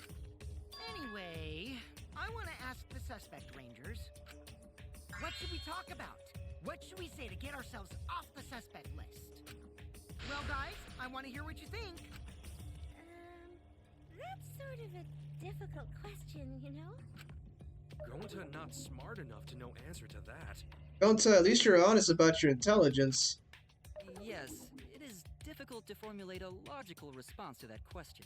Anyway, I want to ask the suspect rangers. What should we talk about? What should we say to get ourselves off the suspect list? Well, guys, I want to hear what you think. That's sort of a difficult question, you know? Gonta not smart enough to know answer to that. Gonta, at least you're honest about your intelligence. Yes, it is difficult to formulate a logical response to that question.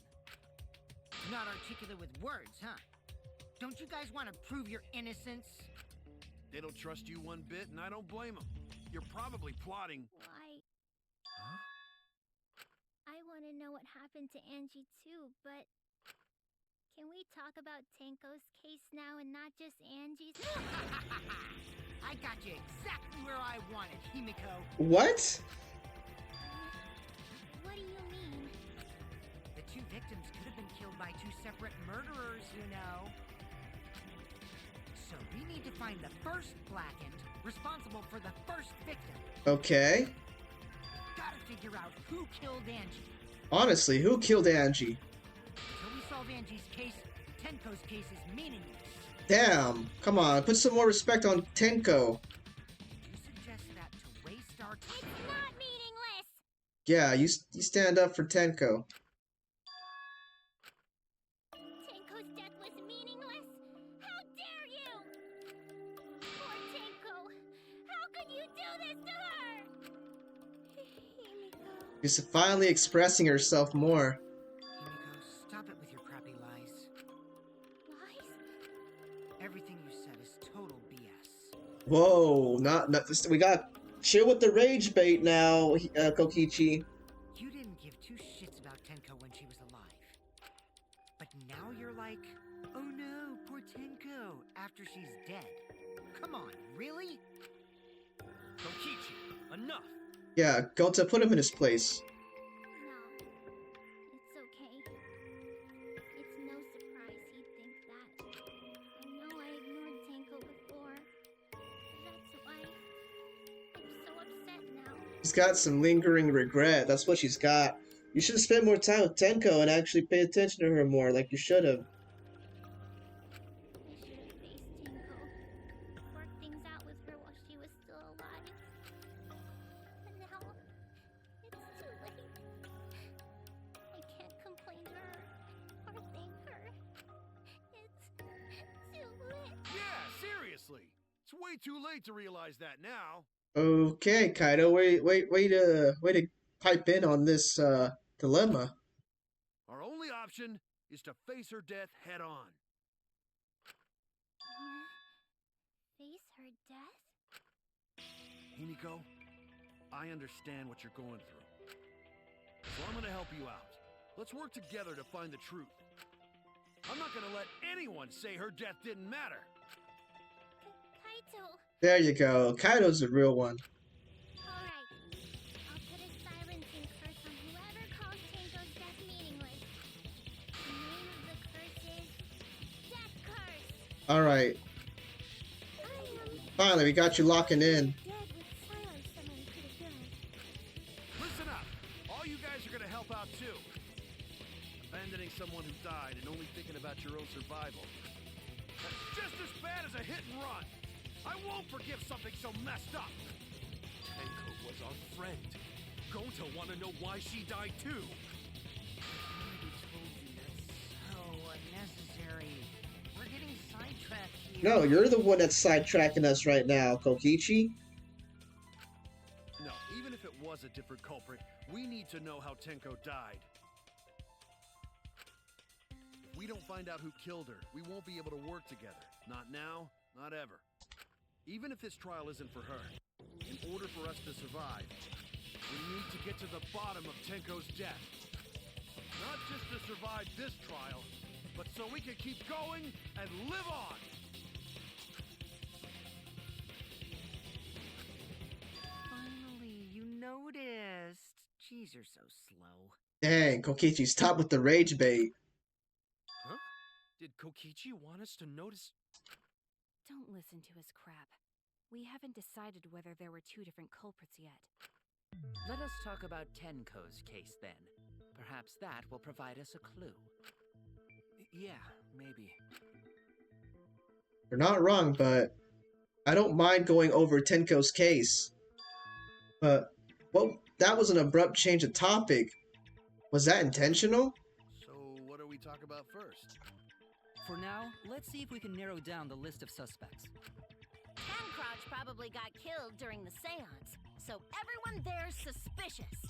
Not articulate with words, huh? Don't you guys want to prove your innocence? They don't trust you one bit, and I don't blame them. You're probably plotting. Why? Huh? I want to know what happened to Angie too, but can we talk about Tenko's case now and not just Angie's? I got you exactly where I wanted, Himiko. What? What do you mean? The 2 victims could have been killed by 2 separate murderers, you know. So we need to find the first blackened, responsible for the first victim. Okay. Gotta figure out who killed Angie. Honestly, who killed Angie? Until we solve Angie's case, Tenko's case is meaningless. Damn, come on, put some more respect on Tenko. Did you suggest that to waste our It's time? not meaningless! Yeah, you stand up for Tenko. Tenko's death was meaningless? How dare you! Poor Tenko! How could you do this to her? Himiko. She's finally expressing herself more. Himiko, stop it with your crappy lies. Lies? Everything you said is total BS. Whoa, not this. We got chill with the rage bait now, Kokichi. You didn't give 2 shits about Tenko when she was alive. But now you're like, oh no, poor Tenko, after she's dead. Come on, really? Kokichi, enough! Yeah, Gonta, put him in his place. No, it's okay. It's no surprise he'd think that. I know I ignored Tenko before. That's why I'm so upset now. She's got some lingering regret. That's what she's got. You should have spent more time with Tenko and actually pay attention to her more, like you should have. I should have faced Tenko. Worked things out with her while she was still alive. And now, it's too late. I can't complain to her or thank her. It's too late. Yeah, seriously. It's way too late to realize that now. Okay, Kaido, way to pipe in on this dilemma. Our only option is to face her death head on. Face her death? Himiko, I understand what you're going through. So I'm gonna help you out. Let's work together to find the truth. I'm not gonna let anyone say her death didn't matter. Kaito. There you go. Kaido's the real one. Alright. I'll put a silencing curse on whoever calls Tenko's death meaningless. The name of the curse is Death Curse. Alright. Finally, we got you locking in. Dead with silence someone could have done. Listen up. All you guys are gonna help out too. Abandoning someone who died and only thinking about your own survival. That's just as bad as a hit and run. I won't forgive something so messed up. Tenko was our friend. Gonta want to know why she died too. I told you that's so unnecessary. We're getting sidetracked here. No, you're the one that's sidetracking us right now, Kokichi. No, even if it was a different culprit, we need to know how Tenko died. If we don't find out who killed her, we won't be able to work together. Not now, not ever. Even if this trial isn't for her, in order for us to survive, we need to get to the bottom of Tenko's death. Not just to survive this trial, but so we can keep going and live on! Finally, you noticed. Jeez, you're so slow. Dang, Kokichi, stop with the rage bait. Huh? Did Kokichi want us to notice? Don't listen to his crap. We haven't decided whether there were two different culprits yet. Let us talk about Tenko's case then. Perhaps that will provide us a clue. Yeah, maybe. You're not wrong, but I don't mind going over Tenko's case. But, well, that was an abrupt change of topic. Was that intentional? So, what do we talk about first? For now, let's see if we can narrow down the list of suspects. Pancrotch probably got killed during the seance, so everyone there's suspicious.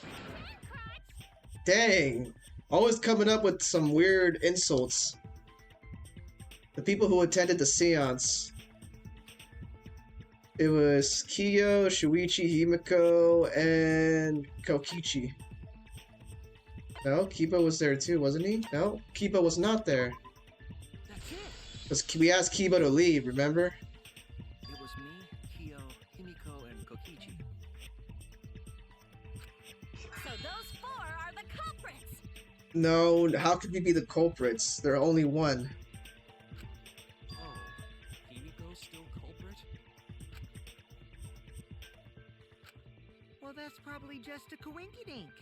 Pancrotch! Dang. Always coming up with some weird insults. The people who attended the seance. It was Kiyo, Shuichi, Himiko, and Kokichi. No, Kiba was there too, wasn't he? No, Kiba was not there. That's it! Because we asked Kiba to leave, remember? It was me, Kiyo, Himiko, and Kokichi. So those four are the culprits! No, how could we be the culprits? There are only one. Oh, Himiko's still culprit? Well, that's probably just a coinkydink.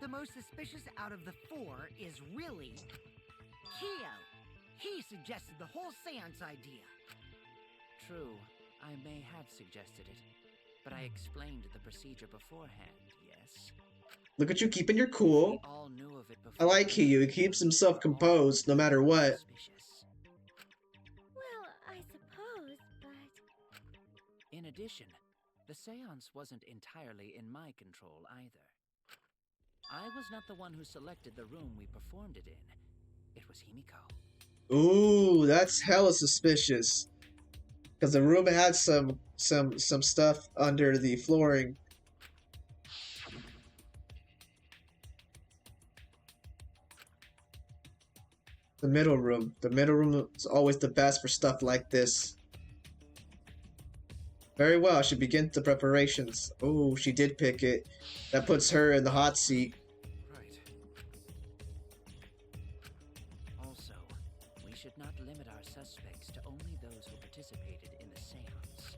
The most suspicious out of the four is really Kiyo. He suggested the whole seance idea. True, I may have suggested it, but I explained the procedure beforehand, yes? Look at you keeping your cool. We all knew of it before. I like Kiyu. He keeps himself composed no matter what. Suspicious. Well, I suppose, but... In addition, the seance wasn't entirely in my control either. I was not the one who selected the room we performed it in. It was Himiko. Ooh, that's hella suspicious. Because the room had some stuff under the flooring. The middle room. The middle room is always the best for stuff like this. Very well, she begins the preparations. Oh, she did pick it. That puts her in the hot seat. Right. Also, we should not limit our suspects to only those who participated in the seance.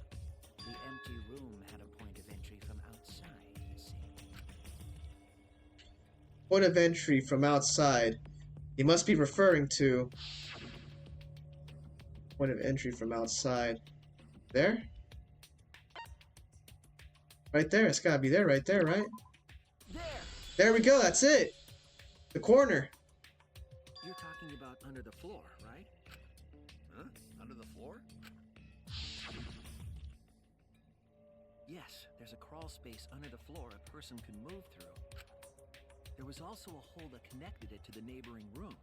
The empty room had a point of entry from outside, you see. Point of entry from outside. He must be referring to point of entry from outside. There? Right there. It's gotta be there, right there, right? There we go. That's it. The corner. You're talking about under the floor, right? Huh? Under the floor? Yes, there's a crawl space under the floor a person can move through. There was also a hole that connected it to the neighboring room.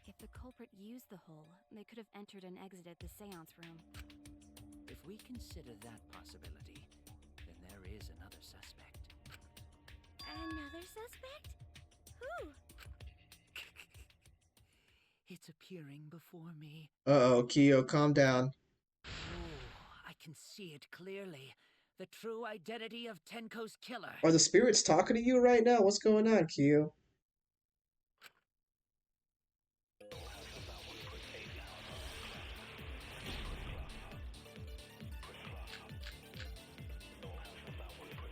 If the culprit used the hole, they could have entered and exited the seance room. If we consider that possibility, then there is another suspect. Another suspect? Who? It's appearing before me. Uh-oh, Kyo, calm down. Oh, I can see it clearly. The true identity of Tenko's killer. Are the spirits talking to you right now? What's going on, Kyo?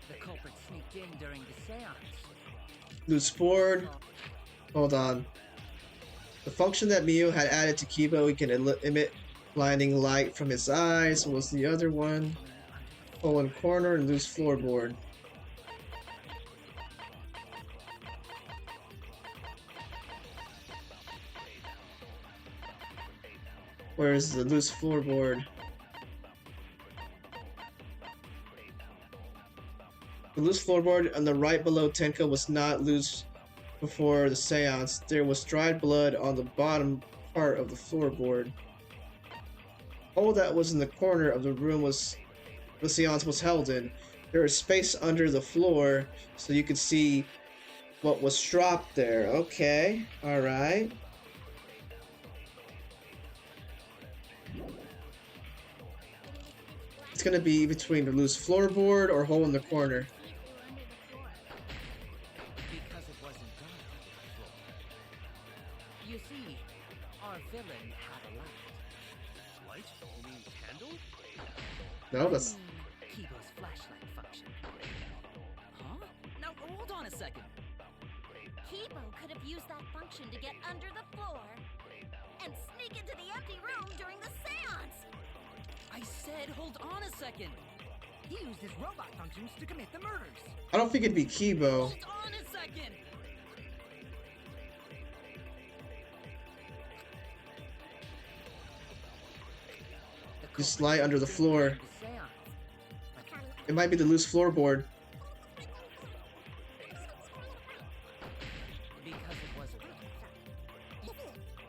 The culprit sneaked in during the seance. Loose board. Hold on. The function that Miyu had added to Kibo, he can emit blinding light from his eyes. What was the other one? Hole in corner and loose floorboard. Where is the loose floorboard? The loose floorboard on the right below Tenko was not loose before the seance. There was dried blood on the bottom part of the floorboard. All that was in the corner of the room was the seance was held in. There was space under the floor so you could see what was dropped there. Okay, alright. It's gonna be between the loose floorboard or hole in the corner. Because it wasn't done on the floor. You see, our villain had a light. Light? You mean candle? No, that's Kibo's flashlight function. Huh? Now, hold on a second. Kibo could have used that function to get under the floor and sneak into the empty room during the seance. I said, hold on a second. He used his robot functions to commit the murders. I don't think it'd be Kibo. Hold on a second. Just lie under the floor. The seance. It might be the loose floorboard. Because it was a villain.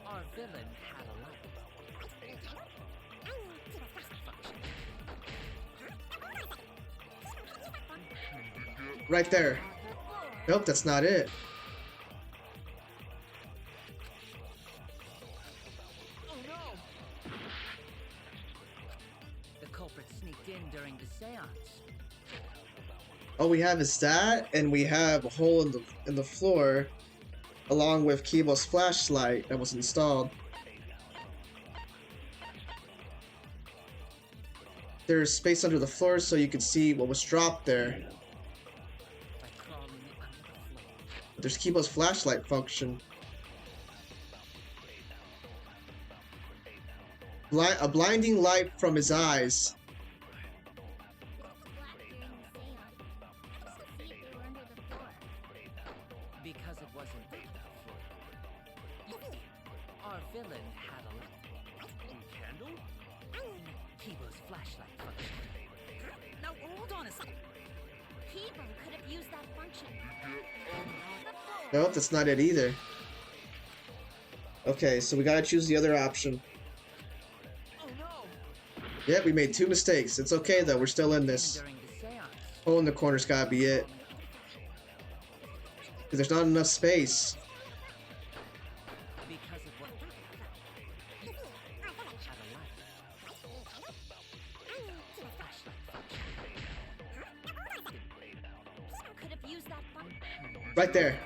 Our villain had a light. Right there. Nope, that's not it. Oh no! The culprit sneaked in during the seance. All we have is that, and we have a hole in the floor, along with Kibo's flashlight that was installed. There's space under the floor so you can see what was dropped there. By crawling under the floor. But there's Kibo's flashlight function. A blinding light from his eyes. Because it wasn't on the floor. Our villain had a light. Candle? Kibo's flashlight function. Now, hold on a second. Kibo could have used that function. Nope, that's not it either. Okay, so we gotta choose the other option. Oh no! Yep, we made 2 mistakes. It's okay though, we're still in this. During the seance. Hole in the corner's gotta be it. Because there's not enough space. Right there.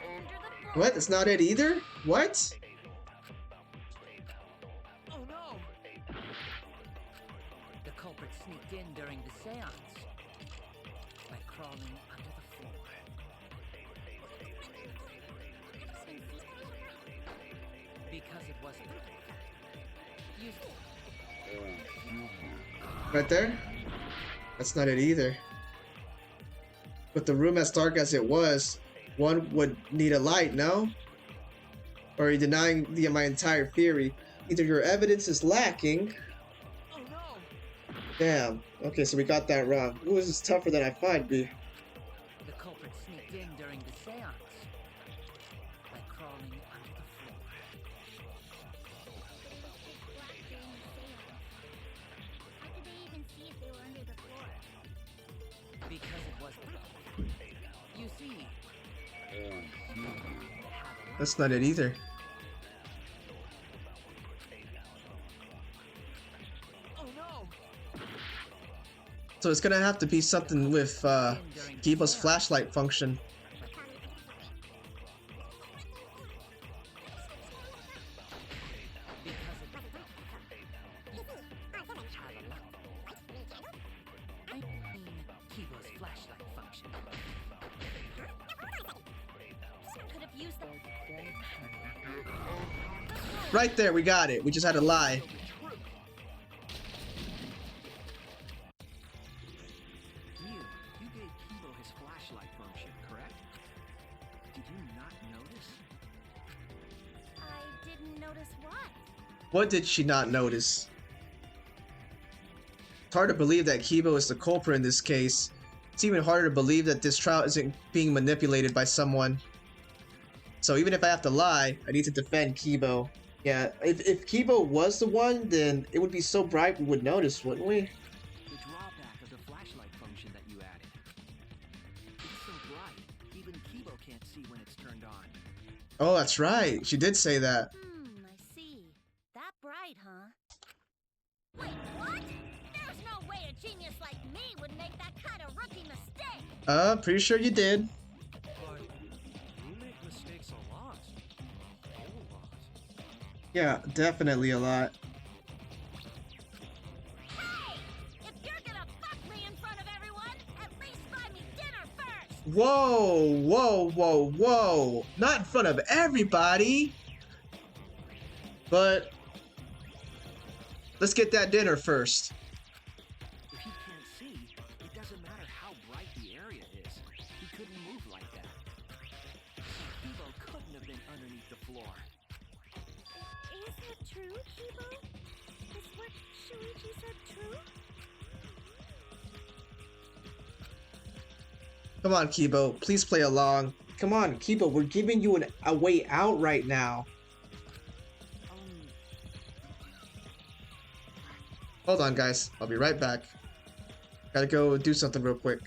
What? That's not it either? What? Oh no! The culprit sneaked in during the seance by crawling under the floor. Because it wasn't. You Right there? That's not it either. With the room as dark as it was, one would need a light, no? Or are you denying my entire theory? Either your evidence is lacking. Oh no! Damn. Okay, so we got that wrong. Ooh, this is tougher than I thought, B. The culprit sneaked in during the seance by crawling under the floor. How could they even see if they were under the floor? Because it wasn't. You see, That's not it either. Oh no! So it's gonna have to be something with Gibo's flashlight function. I mean Kibo's flashlight function. Could have used the Right there, we got it. We just had to lie. You gave Kibo his flashlight function, correct? Did you not notice? I didn't notice what. What did she not notice? It's hard to believe that Kibo is the culprit in this case. It's even harder to believe that this trial isn't being manipulated by someone. So even if I have to lie, I need to defend Kibo. Yeah, if Kibo was the one, then it would be so bright we would notice, wouldn't we? The drawback of the flashlight function that you added. It's so bright, even Kibo can't see when it's turned on. Oh, that's right. She did say that. I see. That bright, huh? Wait, what? There's no way a genius like me would make that kind of rookie mistake. Pretty sure you did. But you make mistakes a lot. A whole lot. Yeah, definitely a lot. Hey! If you're gonna fuck me in front of everyone, at least buy me dinner first! Whoa, whoa, whoa, whoa. Not in front of everybody. But let's get that dinner first. If he can't see, it doesn't matter how bright the area is. He couldn't move like that. Kibo couldn't have been underneath the floor. Is that true, Kibo? Is what Shuichi said true? Come on, Kibo. Please play along. Come on, Kibo. We're giving you a way out right now. Hold on, guys. I'll be right back. Gotta go do something real quick.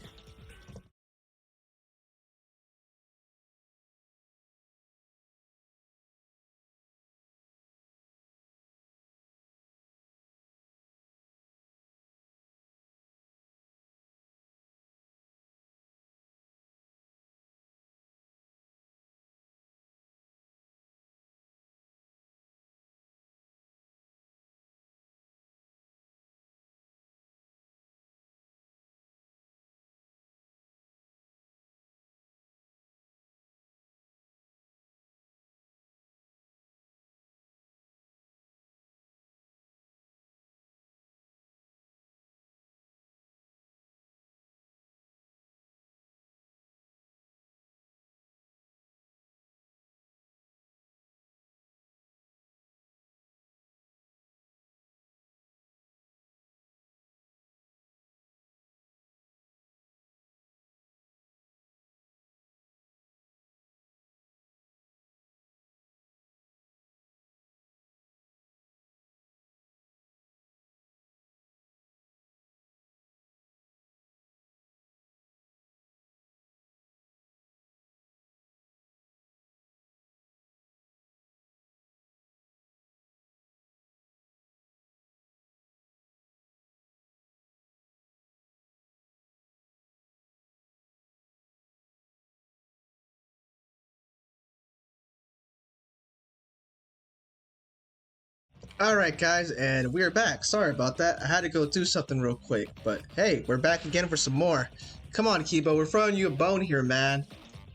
Alright guys, and we're back. Sorry about that. I had to go do something real quick. But hey, we're back again for some more. Come on, Kibo, we're throwing you a bone here, man.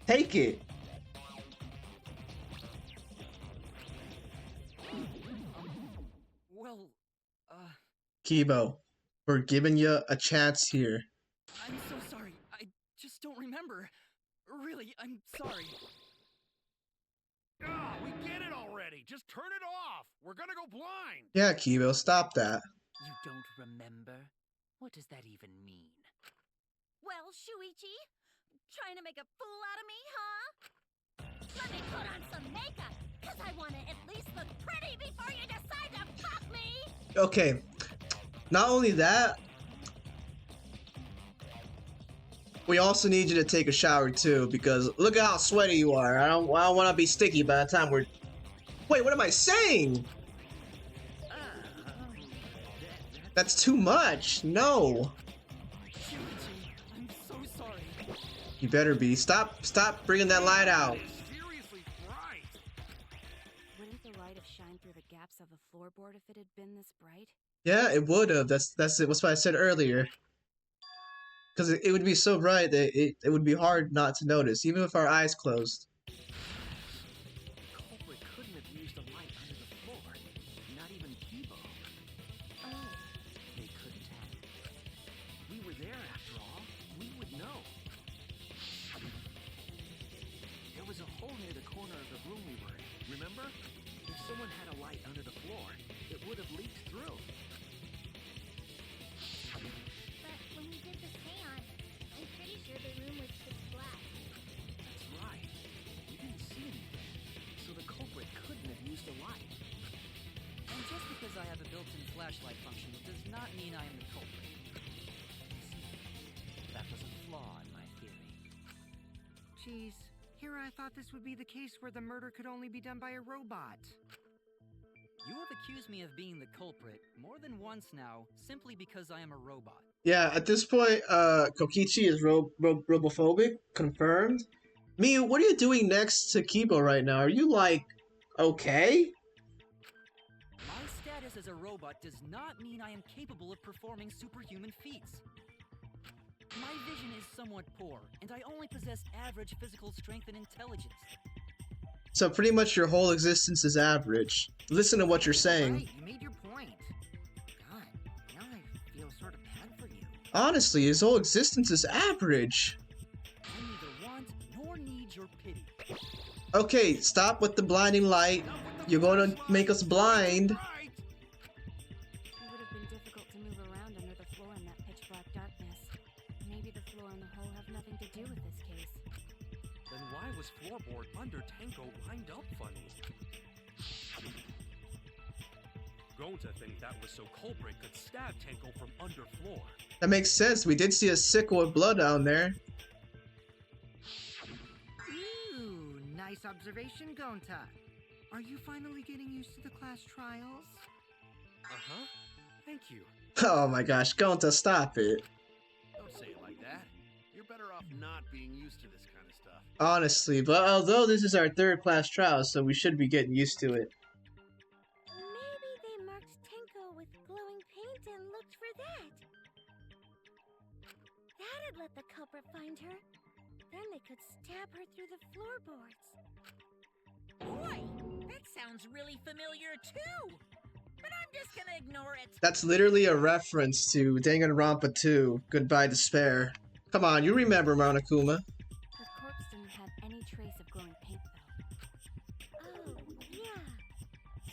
Take it. Well, Kibo, we're giving you a chance here. I'm so sorry. I just don't remember. Really, I'm sorry. Ah, we get it already. Just turn it off. We're gonna go blind. Yeah, Kibo, stop that. You don't remember? What does that even mean? Well, Shuichi, trying to make a fool out of me, huh? Let me put on some makeup, cause I want to at least look pretty before you decide to pop me! Okay, not only that, we also need you to take a shower too, because look at how sweaty you are. I don't want to be sticky by the time we're... Wait, what am I saying? That's too much. No. Shuichi, I'm so sorry. You better be. Stop bringing that light out. It's seriously bright. Wouldn't the light have shined through the gaps of the floorboard if it had been this bright? Yeah, it would have. That's it. That's what I said earlier. Because it would be so bright that it would be hard not to notice, even with our eyes closed. The culprit couldn't have used a light under the floor. Not even Kibo. Oh, They couldn't have. We were there after all. We would know. There was a hole near the corner of the room we were in. Remember? If someone had a light under the floor, it would have leaked through. But when we did the seance, I'm pretty sure the room was pitch black. That's right. We didn't see anything, so the culprit couldn't have used a light. And just because I have a built-in flashlight function does not mean I am the culprit. See, that was a flaw in my theory. Jeez, here I thought this would be the case where the murder could only be done by a robot. You have accused me of being the culprit more than once now, simply because I am a robot. Yeah, at this point, Kokichi is robophobic, confirmed. Miu, what are you doing next to Kibo right now? Are you like, okay? My status as a robot does not mean I am capable of performing superhuman feats. My vision is somewhat poor, and I only possess average physical strength and intelligence. So pretty much your whole existence is average. Listen to what you're saying. Right, you made your point. God, now I feel sort of bad for you. Honestly, his whole existence is average. I neither want nor need your pity. Okay, stop with the blinding light. You're going to make us blind. it would have been difficult to move around under the floor in that pitch black darkness. Maybe the floor and the hole have nothing to do with this case. Then why was floorboard under Tenko lined up funny? Gonta think that was so culprit could stab Tenko from under floor. That makes sense. We did see a sickle of blood down there. Ooh, nice observation, Gonta. Are you finally getting used to the class trials? Uh-huh. Thank you. Oh my gosh, Gonta, stop it. Don't say it like that. You're better off not being used to this kind of stuff. Honestly, but although this is our third class trial, so we should be getting used to it. Maybe they marked Tenko with glowing paint and looked for that. That'd let the culprit find her. Then they could stab her through the floorboards. Boy, that sounds really familiar too. But I'm just gonna ignore it. That's literally a reference to Danganronpa 2, Goodbye Despair. Come on, you remember Monokuma. Her corpse didn't have any trace of glowing paint, though. Oh, yeah.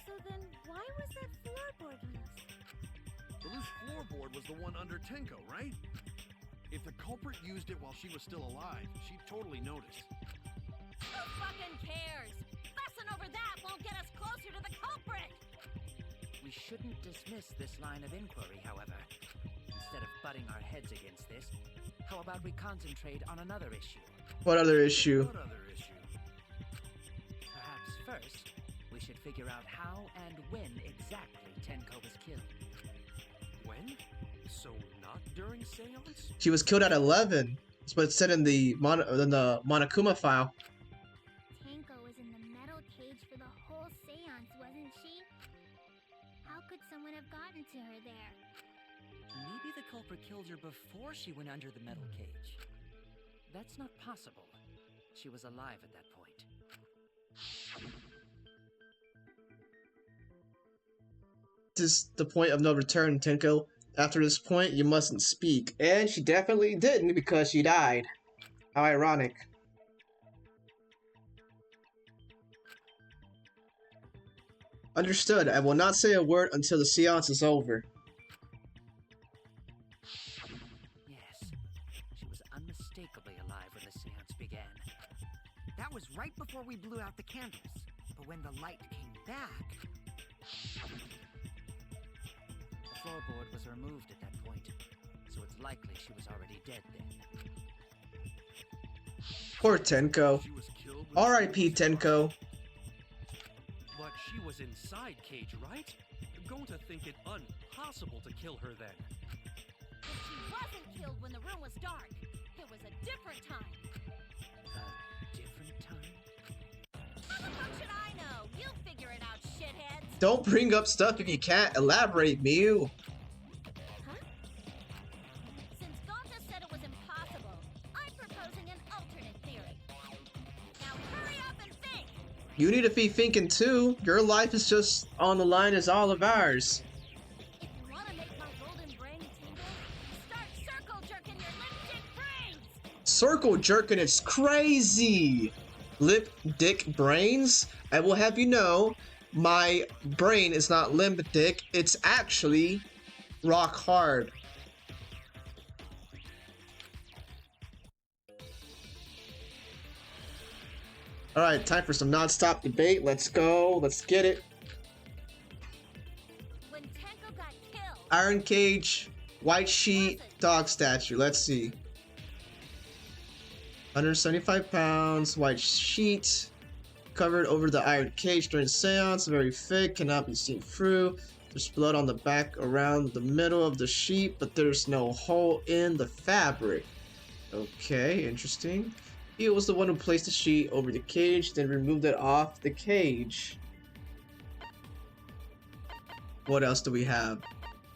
So then why was that floorboard loose? The loose floorboard was the one under Tenko, right? If the culprit used it while she was still alive, she'd totally notice. Who fucking cares? Fussing over that won't get us closer to the culprit! We shouldn't dismiss this line of inquiry, however. Instead of butting our heads against this, how about we concentrate on another issue? What other issue? What other issue? Perhaps first, we should figure out how and when exactly Tenko was killed. When? So not during seance? She was killed at 11. That's what it said in the Monokuma file. Tenko was in the metal cage for the whole seance, wasn't she? to her there? Maybe the culprit killed her before she went under the metal cage. That's not possible. She was alive at that point. This is the point of no return, Tenko. After this point, you mustn't speak. And she definitely didn't because she died. How ironic. Understood. I will not say a word until the seance is over. Yes, she was unmistakably alive when the seance began. That was right before we blew out the candles. But when the light came back... The floorboard was removed at that point, so it's likely she was already dead then. Poor Tenko. She was killed with R.I.P. Tenko. But she was inside Cage, right? I'm going to think it impossible to kill her then. But she wasn't killed when the room was dark. It was a different time. A different time? How the fuck should I know? You'll figure it out, shitheads. Don't bring up stuff if you can't elaborate, Mew. Huh? Since Gonta said it was impossible, I'm proposing an alternate theory. Now hurry up and think! You need to be thinking too. Your life is just on the line as all of ours. If you want to make my golden brain tingle, start circle jerking your lip-dick brains! Circle jerking is crazy. Lip dick brains? I will have you know, my brain is not limp dick. It's actually rock hard. Alright, time for some non-stop debate. Let's go. Let's get it. When Tenko got killed, Iron cage, white sheet, dog statue. Let's see. 175 pounds, white sheet, covered over the iron cage during seance, very thick, cannot be seen through. There's blood on the back around the middle of the sheet, but there's no hole in the fabric. Okay, interesting. He was the one who placed the sheet over the cage, then removed it off the cage. What else do we have?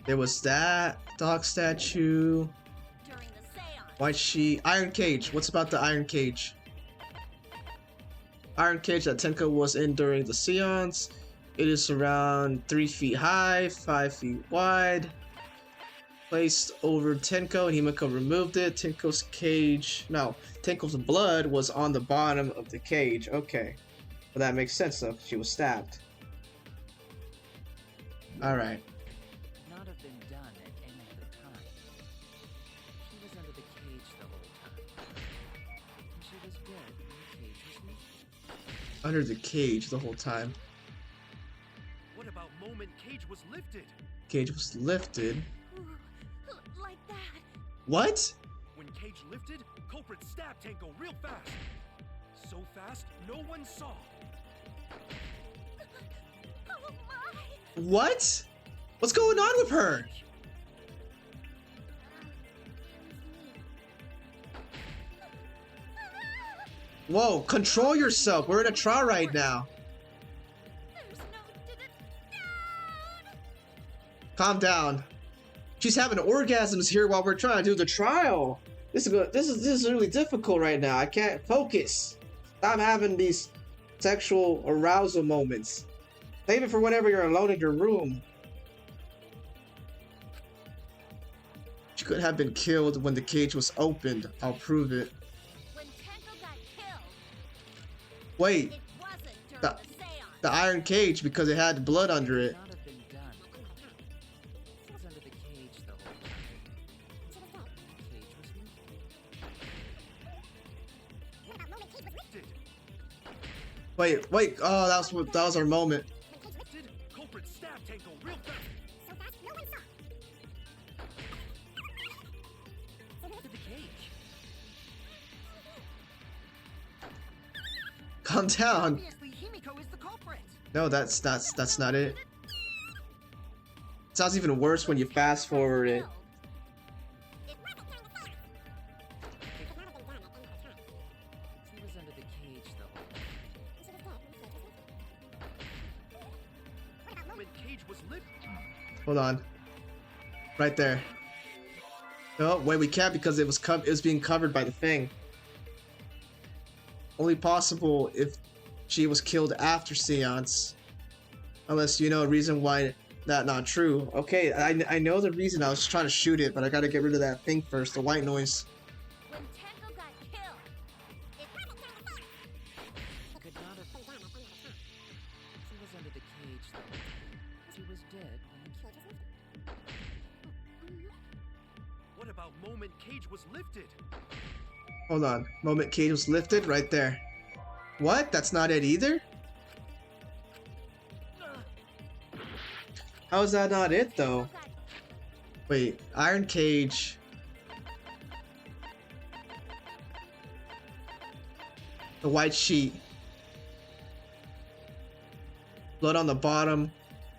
There was that dog statue. during the seance, White sheet. Iron cage. What's about the iron cage? Iron cage that Tenko was in during the seance. It is around 3 feet high, 5 feet wide. Placed over Tenko and Himiko removed it. Tenko's blood was on the bottom of the cage. Okay. Well, that makes sense though. She was stabbed. Alright. Not have been done at any other time. She was under the cage the whole time. And she was dead when the cage was lifted. Under the cage the whole time. What about moment Cage was lifted? Cage was lifted. like that. What? When Cage lifted, culprit stabbed Tenko real fast. So fast, no one saw. Oh my! What? What's going on with her? Whoa, control yourself. We're in a trial right now. There's no down. Calm down. She's having orgasms here while we're trying to do the trial. This is really difficult right now. I can't focus. I'm having these sexual arousal moments. Save it for whenever you're alone in your room. She could have been killed when the cage was opened. I'll prove it. When Tenko got killed, Wait, it wasn't during The- the seance. the iron cage because it had blood under it. Not have been done. She was under the cage the whole time. The cage was lifted. Wait. Oh, that was our moment. Lifted, culprit stabbed Tenko real fast. To the cage. Calm down. Obviously, Himiko is the culprit. No, that's not it. Sounds even worse when you fast forward it. She was under the cage the whole time. When Cage was lifted, Hold on. Right there. Oh, wait, we can't because it was being covered by the thing. Only possible if she was killed after seance. Unless you know a reason why that not true. Okay, I know the reason. I was trying to shoot it, but I gotta get rid of that thing first, the white noise. When Tenko got killed, it wasn't during the fight. Could not have. She was under the cage, though. She was dead when the cage. What about moment cage was lifted? Hold on. Moment cage was lifted right there. What? That's not it either? How is that not it though? Wait, iron cage. The white sheet. Blood on the bottom,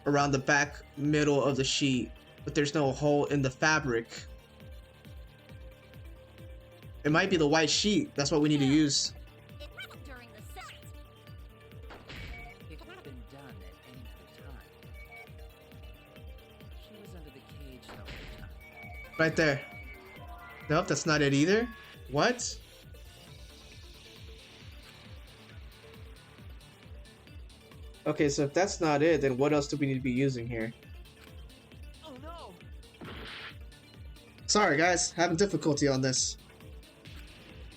around the back middle of the sheet, but there's no hole in the fabric. It might be the white sheet. That's what we need to use. It wasn't during the seance. It could have been done at any other time. She was under the cage the whole time. Right there. Nope, that's not it either. What? Okay, so if that's not it, then what else do we need to be using here? Oh no! Sorry guys, having difficulty on this.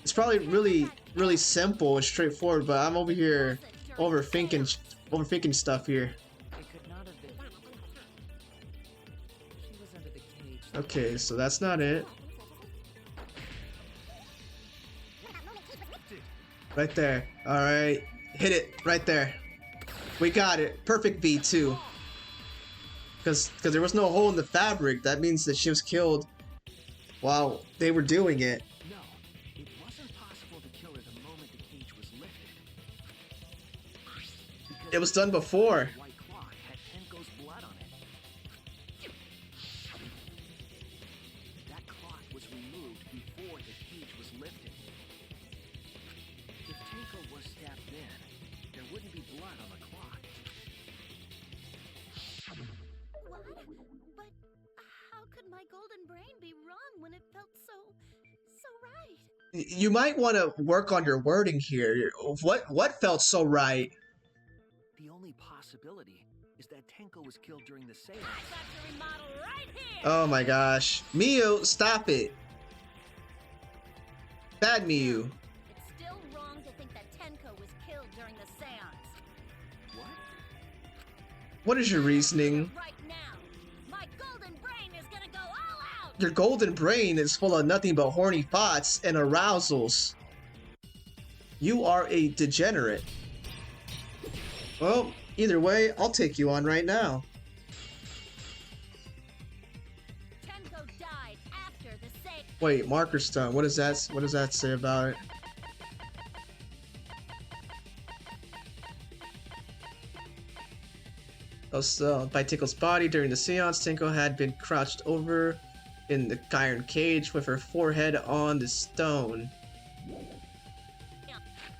It's probably really simple and straightforward, but I'm over here overthinking stuff here. It could not have been. She was under the cage. Okay, so that's not it. Right there. Alright. Hit it. Right there. We got it. Perfect V2. Because there was no hole in the fabric. That means that she was killed while they were doing it. No, it wasn't possible to kill her the moment the cage was lifted. Because It was done before. the white cloth had Tenko's blood on it. That cloth was removed before the cage was lifted. If Tenko was stabbed then, there wouldn't be blood on the cloth. What? But how could my golden brain be wrong when it felt so right? You might want to work on your wording here. What felt so right? The only possibility is that Tenko was killed during the seance. I got your remodel right here. Oh my gosh. Miyu, stop it. Bad Miyu. It's still wrong to think that Tenko was killed during the seance. What? What is your reasoning? Right now, my golden brain is gonna go all out. Your golden brain is full of nothing but horny thoughts and arousals. You are a degenerate. Well, either way, I'll take you on right now. Tenko died after the seance. Wait, marker stone. What does that say about it? Also, by Tenko's body during the seance, Tenko had been crouched over in the iron cage with her forehead on the stone.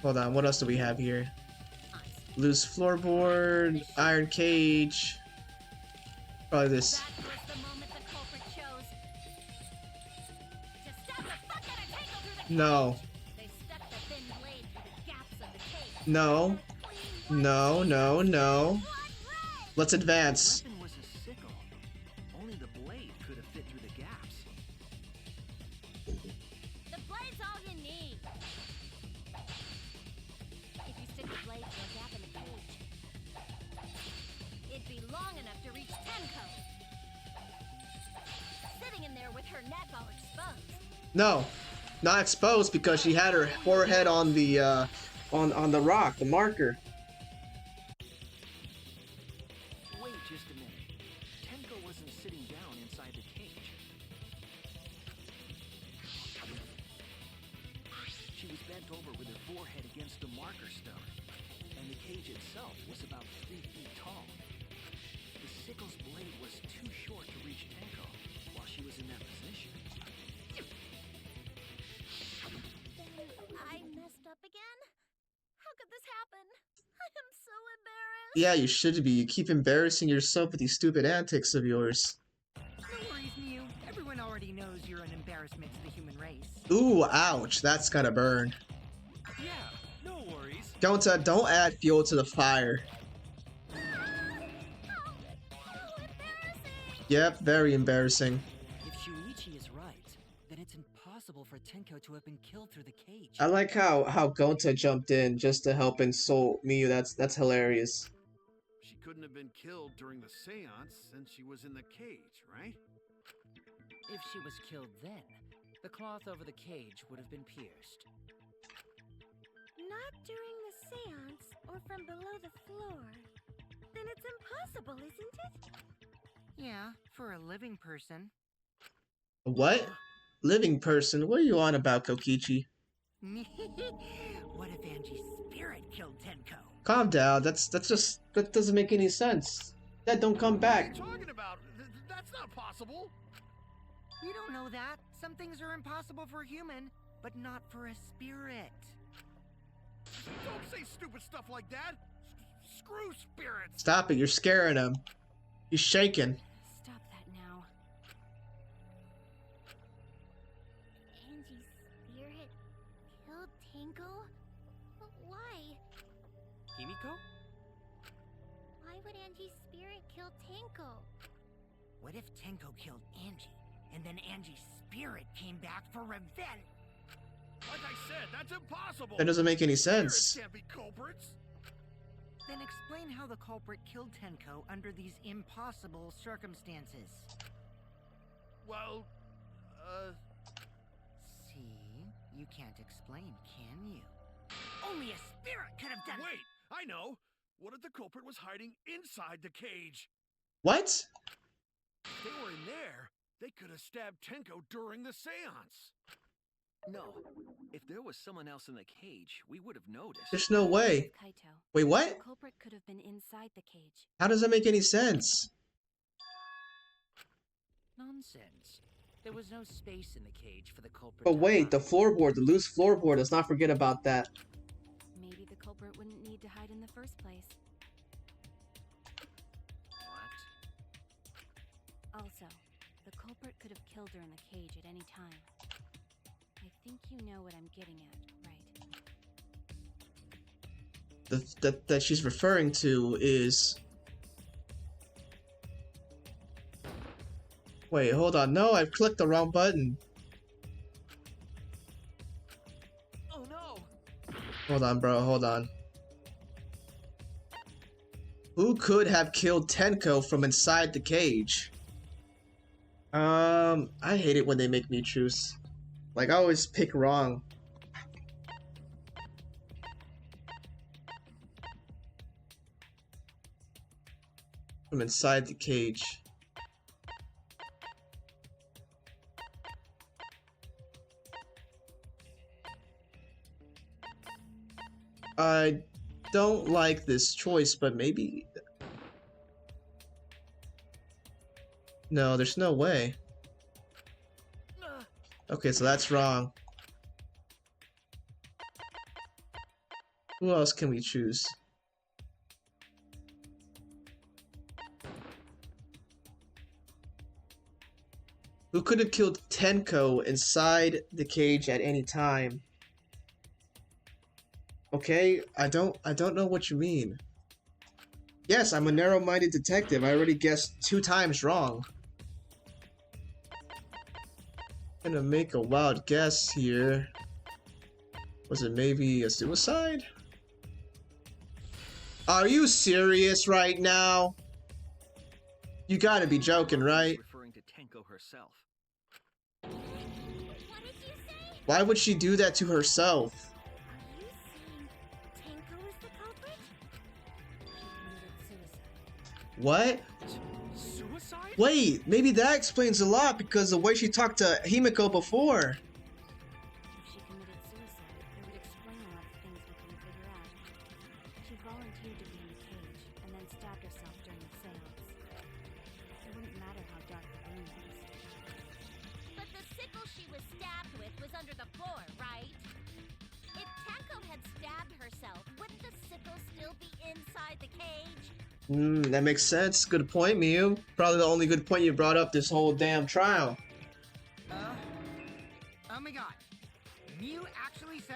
Hold on, what else do we have here? Loose floorboard, iron cage. Probably this. That was the moment the culprit chose to stab the fuck out of Tenko through the No. cage. They stuck the thin blade through the gaps of the cage. No. No, no, no. Blood red! Let's advance. The weapon was a sickle. Only the blade could have fit through the gaps. The blade's all you need. If you stick the blade through a gap in the cage, it'd be long enough to reach Tenko. Sitting in there with her neck all exposed. No. Not exposed because she had her forehead on the on the rock, the marker. Wait just a minute. Tenko wasn't sitting down inside the cage. She was bent over with her forehead against the marker stone, and the cage itself was about 3 feet tall. The sickle's blade was too short to reach Tenko while she was in that position. Then I messed up again? How could this happen? I am so embarrassed. Yeah, you should be. You keep embarrassing yourself with these stupid antics of yours. No worries, Miu. punishment to the human race. Ooh, ouch. That's gotta burn. Yeah, no worries. Don't add fuel to the fire. Yep, very embarrassing. If Shuichi is right, then it's impossible for Tenko to have been killed through the cage. I like how Gonta jumped in just to help insult Miyu. That's hilarious. She couldn't have been killed during the seance since she was in the cage, right? If she was killed then, the cloth over the cage would have been pierced. Not during the seance or from below the floor. Then it's impossible, isn't it? Yeah, for a living person. What? Living person? What are you on about, Kokichi? What if Angie's spirit killed Tenko? Calm down. That doesn't make any sense. That don't come back. What are you talking about? That's not possible. You don't know that. Some things are impossible for a human, but not for a spirit. Don't say stupid stuff like that. Screw spirits. Stop it. You're scaring him. He's shaking. Stop that now. Angie's spirit killed Tenko? Why? Himiko? Why would Angie's spirit kill Tenko? What if Tenko killed Angie, and then Angie's spirit came back for revenge? Like I said, that's impossible. That doesn't make any Spirits sense. can't be culprits. Then explain how the culprit killed Tenko under these impossible circumstances. Well, See? You can't explain, can you? Only a spirit could have done wait, I know. What if the culprit was hiding inside the cage? What? If they were in there, they could have stabbed Tenko during the seance. No, if there was someone else in the cage, we would have noticed. There's no way. Kaito. Wait, The what? culprit could have been inside the cage. How does that make any sense? Nonsense. There was no space in the cage for the culprit. But to wait, the hide. floorboard, the loose floorboard, let's not forget about that. Maybe the culprit wouldn't need to hide in the first place. What? Also, the culprit could have killed her in the cage at any time. I think you know what I'm getting at, right? That she's referring to is... Wait, hold on. No, I've clicked the wrong button. Oh no! Hold on, bro. Hold on. Who could have killed Tenko from inside the cage? I hate it when they make me choose. Like, I always pick wrong. From inside the cage. I don't like this choice, but maybe... No, there's no way. Okay, so that's wrong. Who else can we choose? Who could have killed Tenko inside the cage at any time? Okay, I don't know what you mean. Yes, I'm a narrow-minded detective. I already guessed 2 times wrong. I'm gonna make a wild guess here. Was it maybe a suicide? Are you serious right now? You gotta be joking, right? Referring to Tenko herself. What did you say? Why would she do that to herself? Are you saying Tenko is the culprit? She committed suicide. What? Suicide? Wait, maybe that explains a lot because the way she talked to Himiko before. If she committed suicide, it would explain a lot of things we couldn't figure out. She volunteered to be in the cage and then stabbed herself during the seance. It wouldn't matter how dark the room was. But the sickle she was stabbed with was under the floor, right? If Tenko had stabbed herself, wouldn't the sickle still be inside the cage? That makes sense. Good point, Miyu. Probably the only good point you brought up this whole damn trial.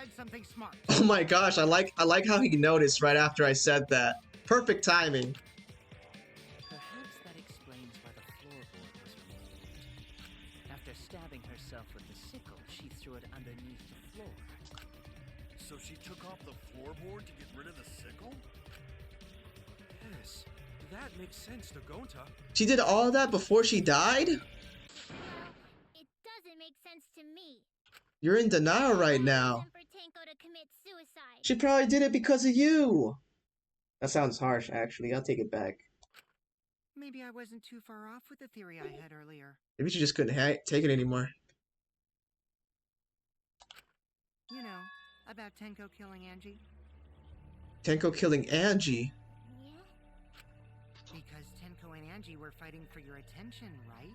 said something smart. Oh my gosh, I like how he noticed right after I said that. Perfect timing. Perhaps that explains why the floorboard was removed. After stabbing herself with the sickle, she threw it underneath the floor. So she took off the floorboard to get rid of the sickle? Yes, that makes sense to Gonta. She did all of that before she died? It doesn't make sense to me. You're in denial right now. For Tenko to commit suicide. She probably did it because of you. That sounds harsh, actually. I'll take it back. Maybe I wasn't too far off with the theory I had earlier. Maybe she just couldn't take it anymore. You know, about Tenko killing Angie. Tenko killing Angie? Yeah? Because Tenko and Angie were fighting for your attention, right?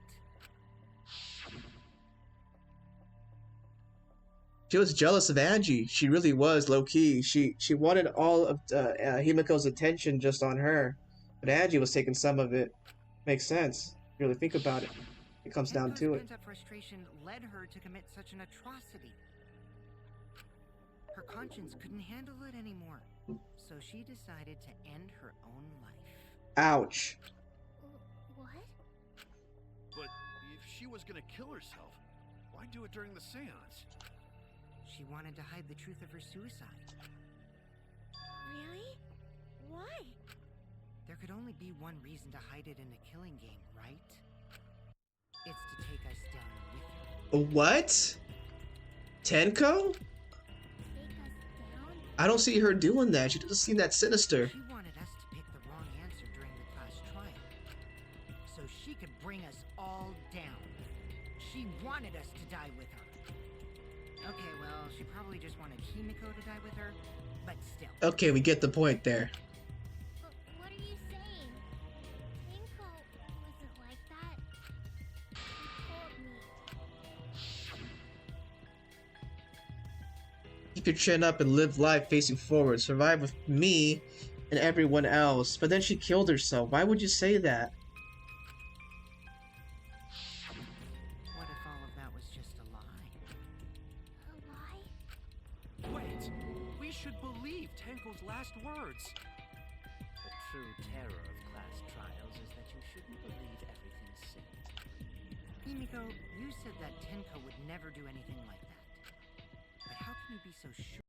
She was jealous of Angie. She really was, low-key. She wanted all of Himiko's attention just on her. But Angie was taking some of it. Makes sense. You really think about it. It comes down to it. Pent-up frustration led her to commit such an atrocity. Her conscience couldn't handle it anymore. So she decided to end her own life. Ouch. What? But if she was gonna kill herself, why do it during the seance? She wanted to hide the truth of her suicide. Really? Why? There could only be one reason to hide it in a killing game, right? It's to take us down with her. What? Tenko? Take us down? I don't see her doing that. She doesn't seem that sinister. She wanted us to pick the wrong answer during the class trial, so she could bring us all down. She wanted us to die with her. Okay, well, she probably just wanted Himiko to die with her, but still. Okay, we get the point there. But what are you saying? Tenko wasn't like that. He told me. Keep your chin up and live life facing forward. Survive with me and everyone else. But then she killed herself. Why would you say that? What if all of that was just a lie? A lie? Wait, we should believe Tenko's last words. The true terror of class trials is that you shouldn't believe everything said. Himiko, you said that Tenko would never do anything like that. But how can you be so sure?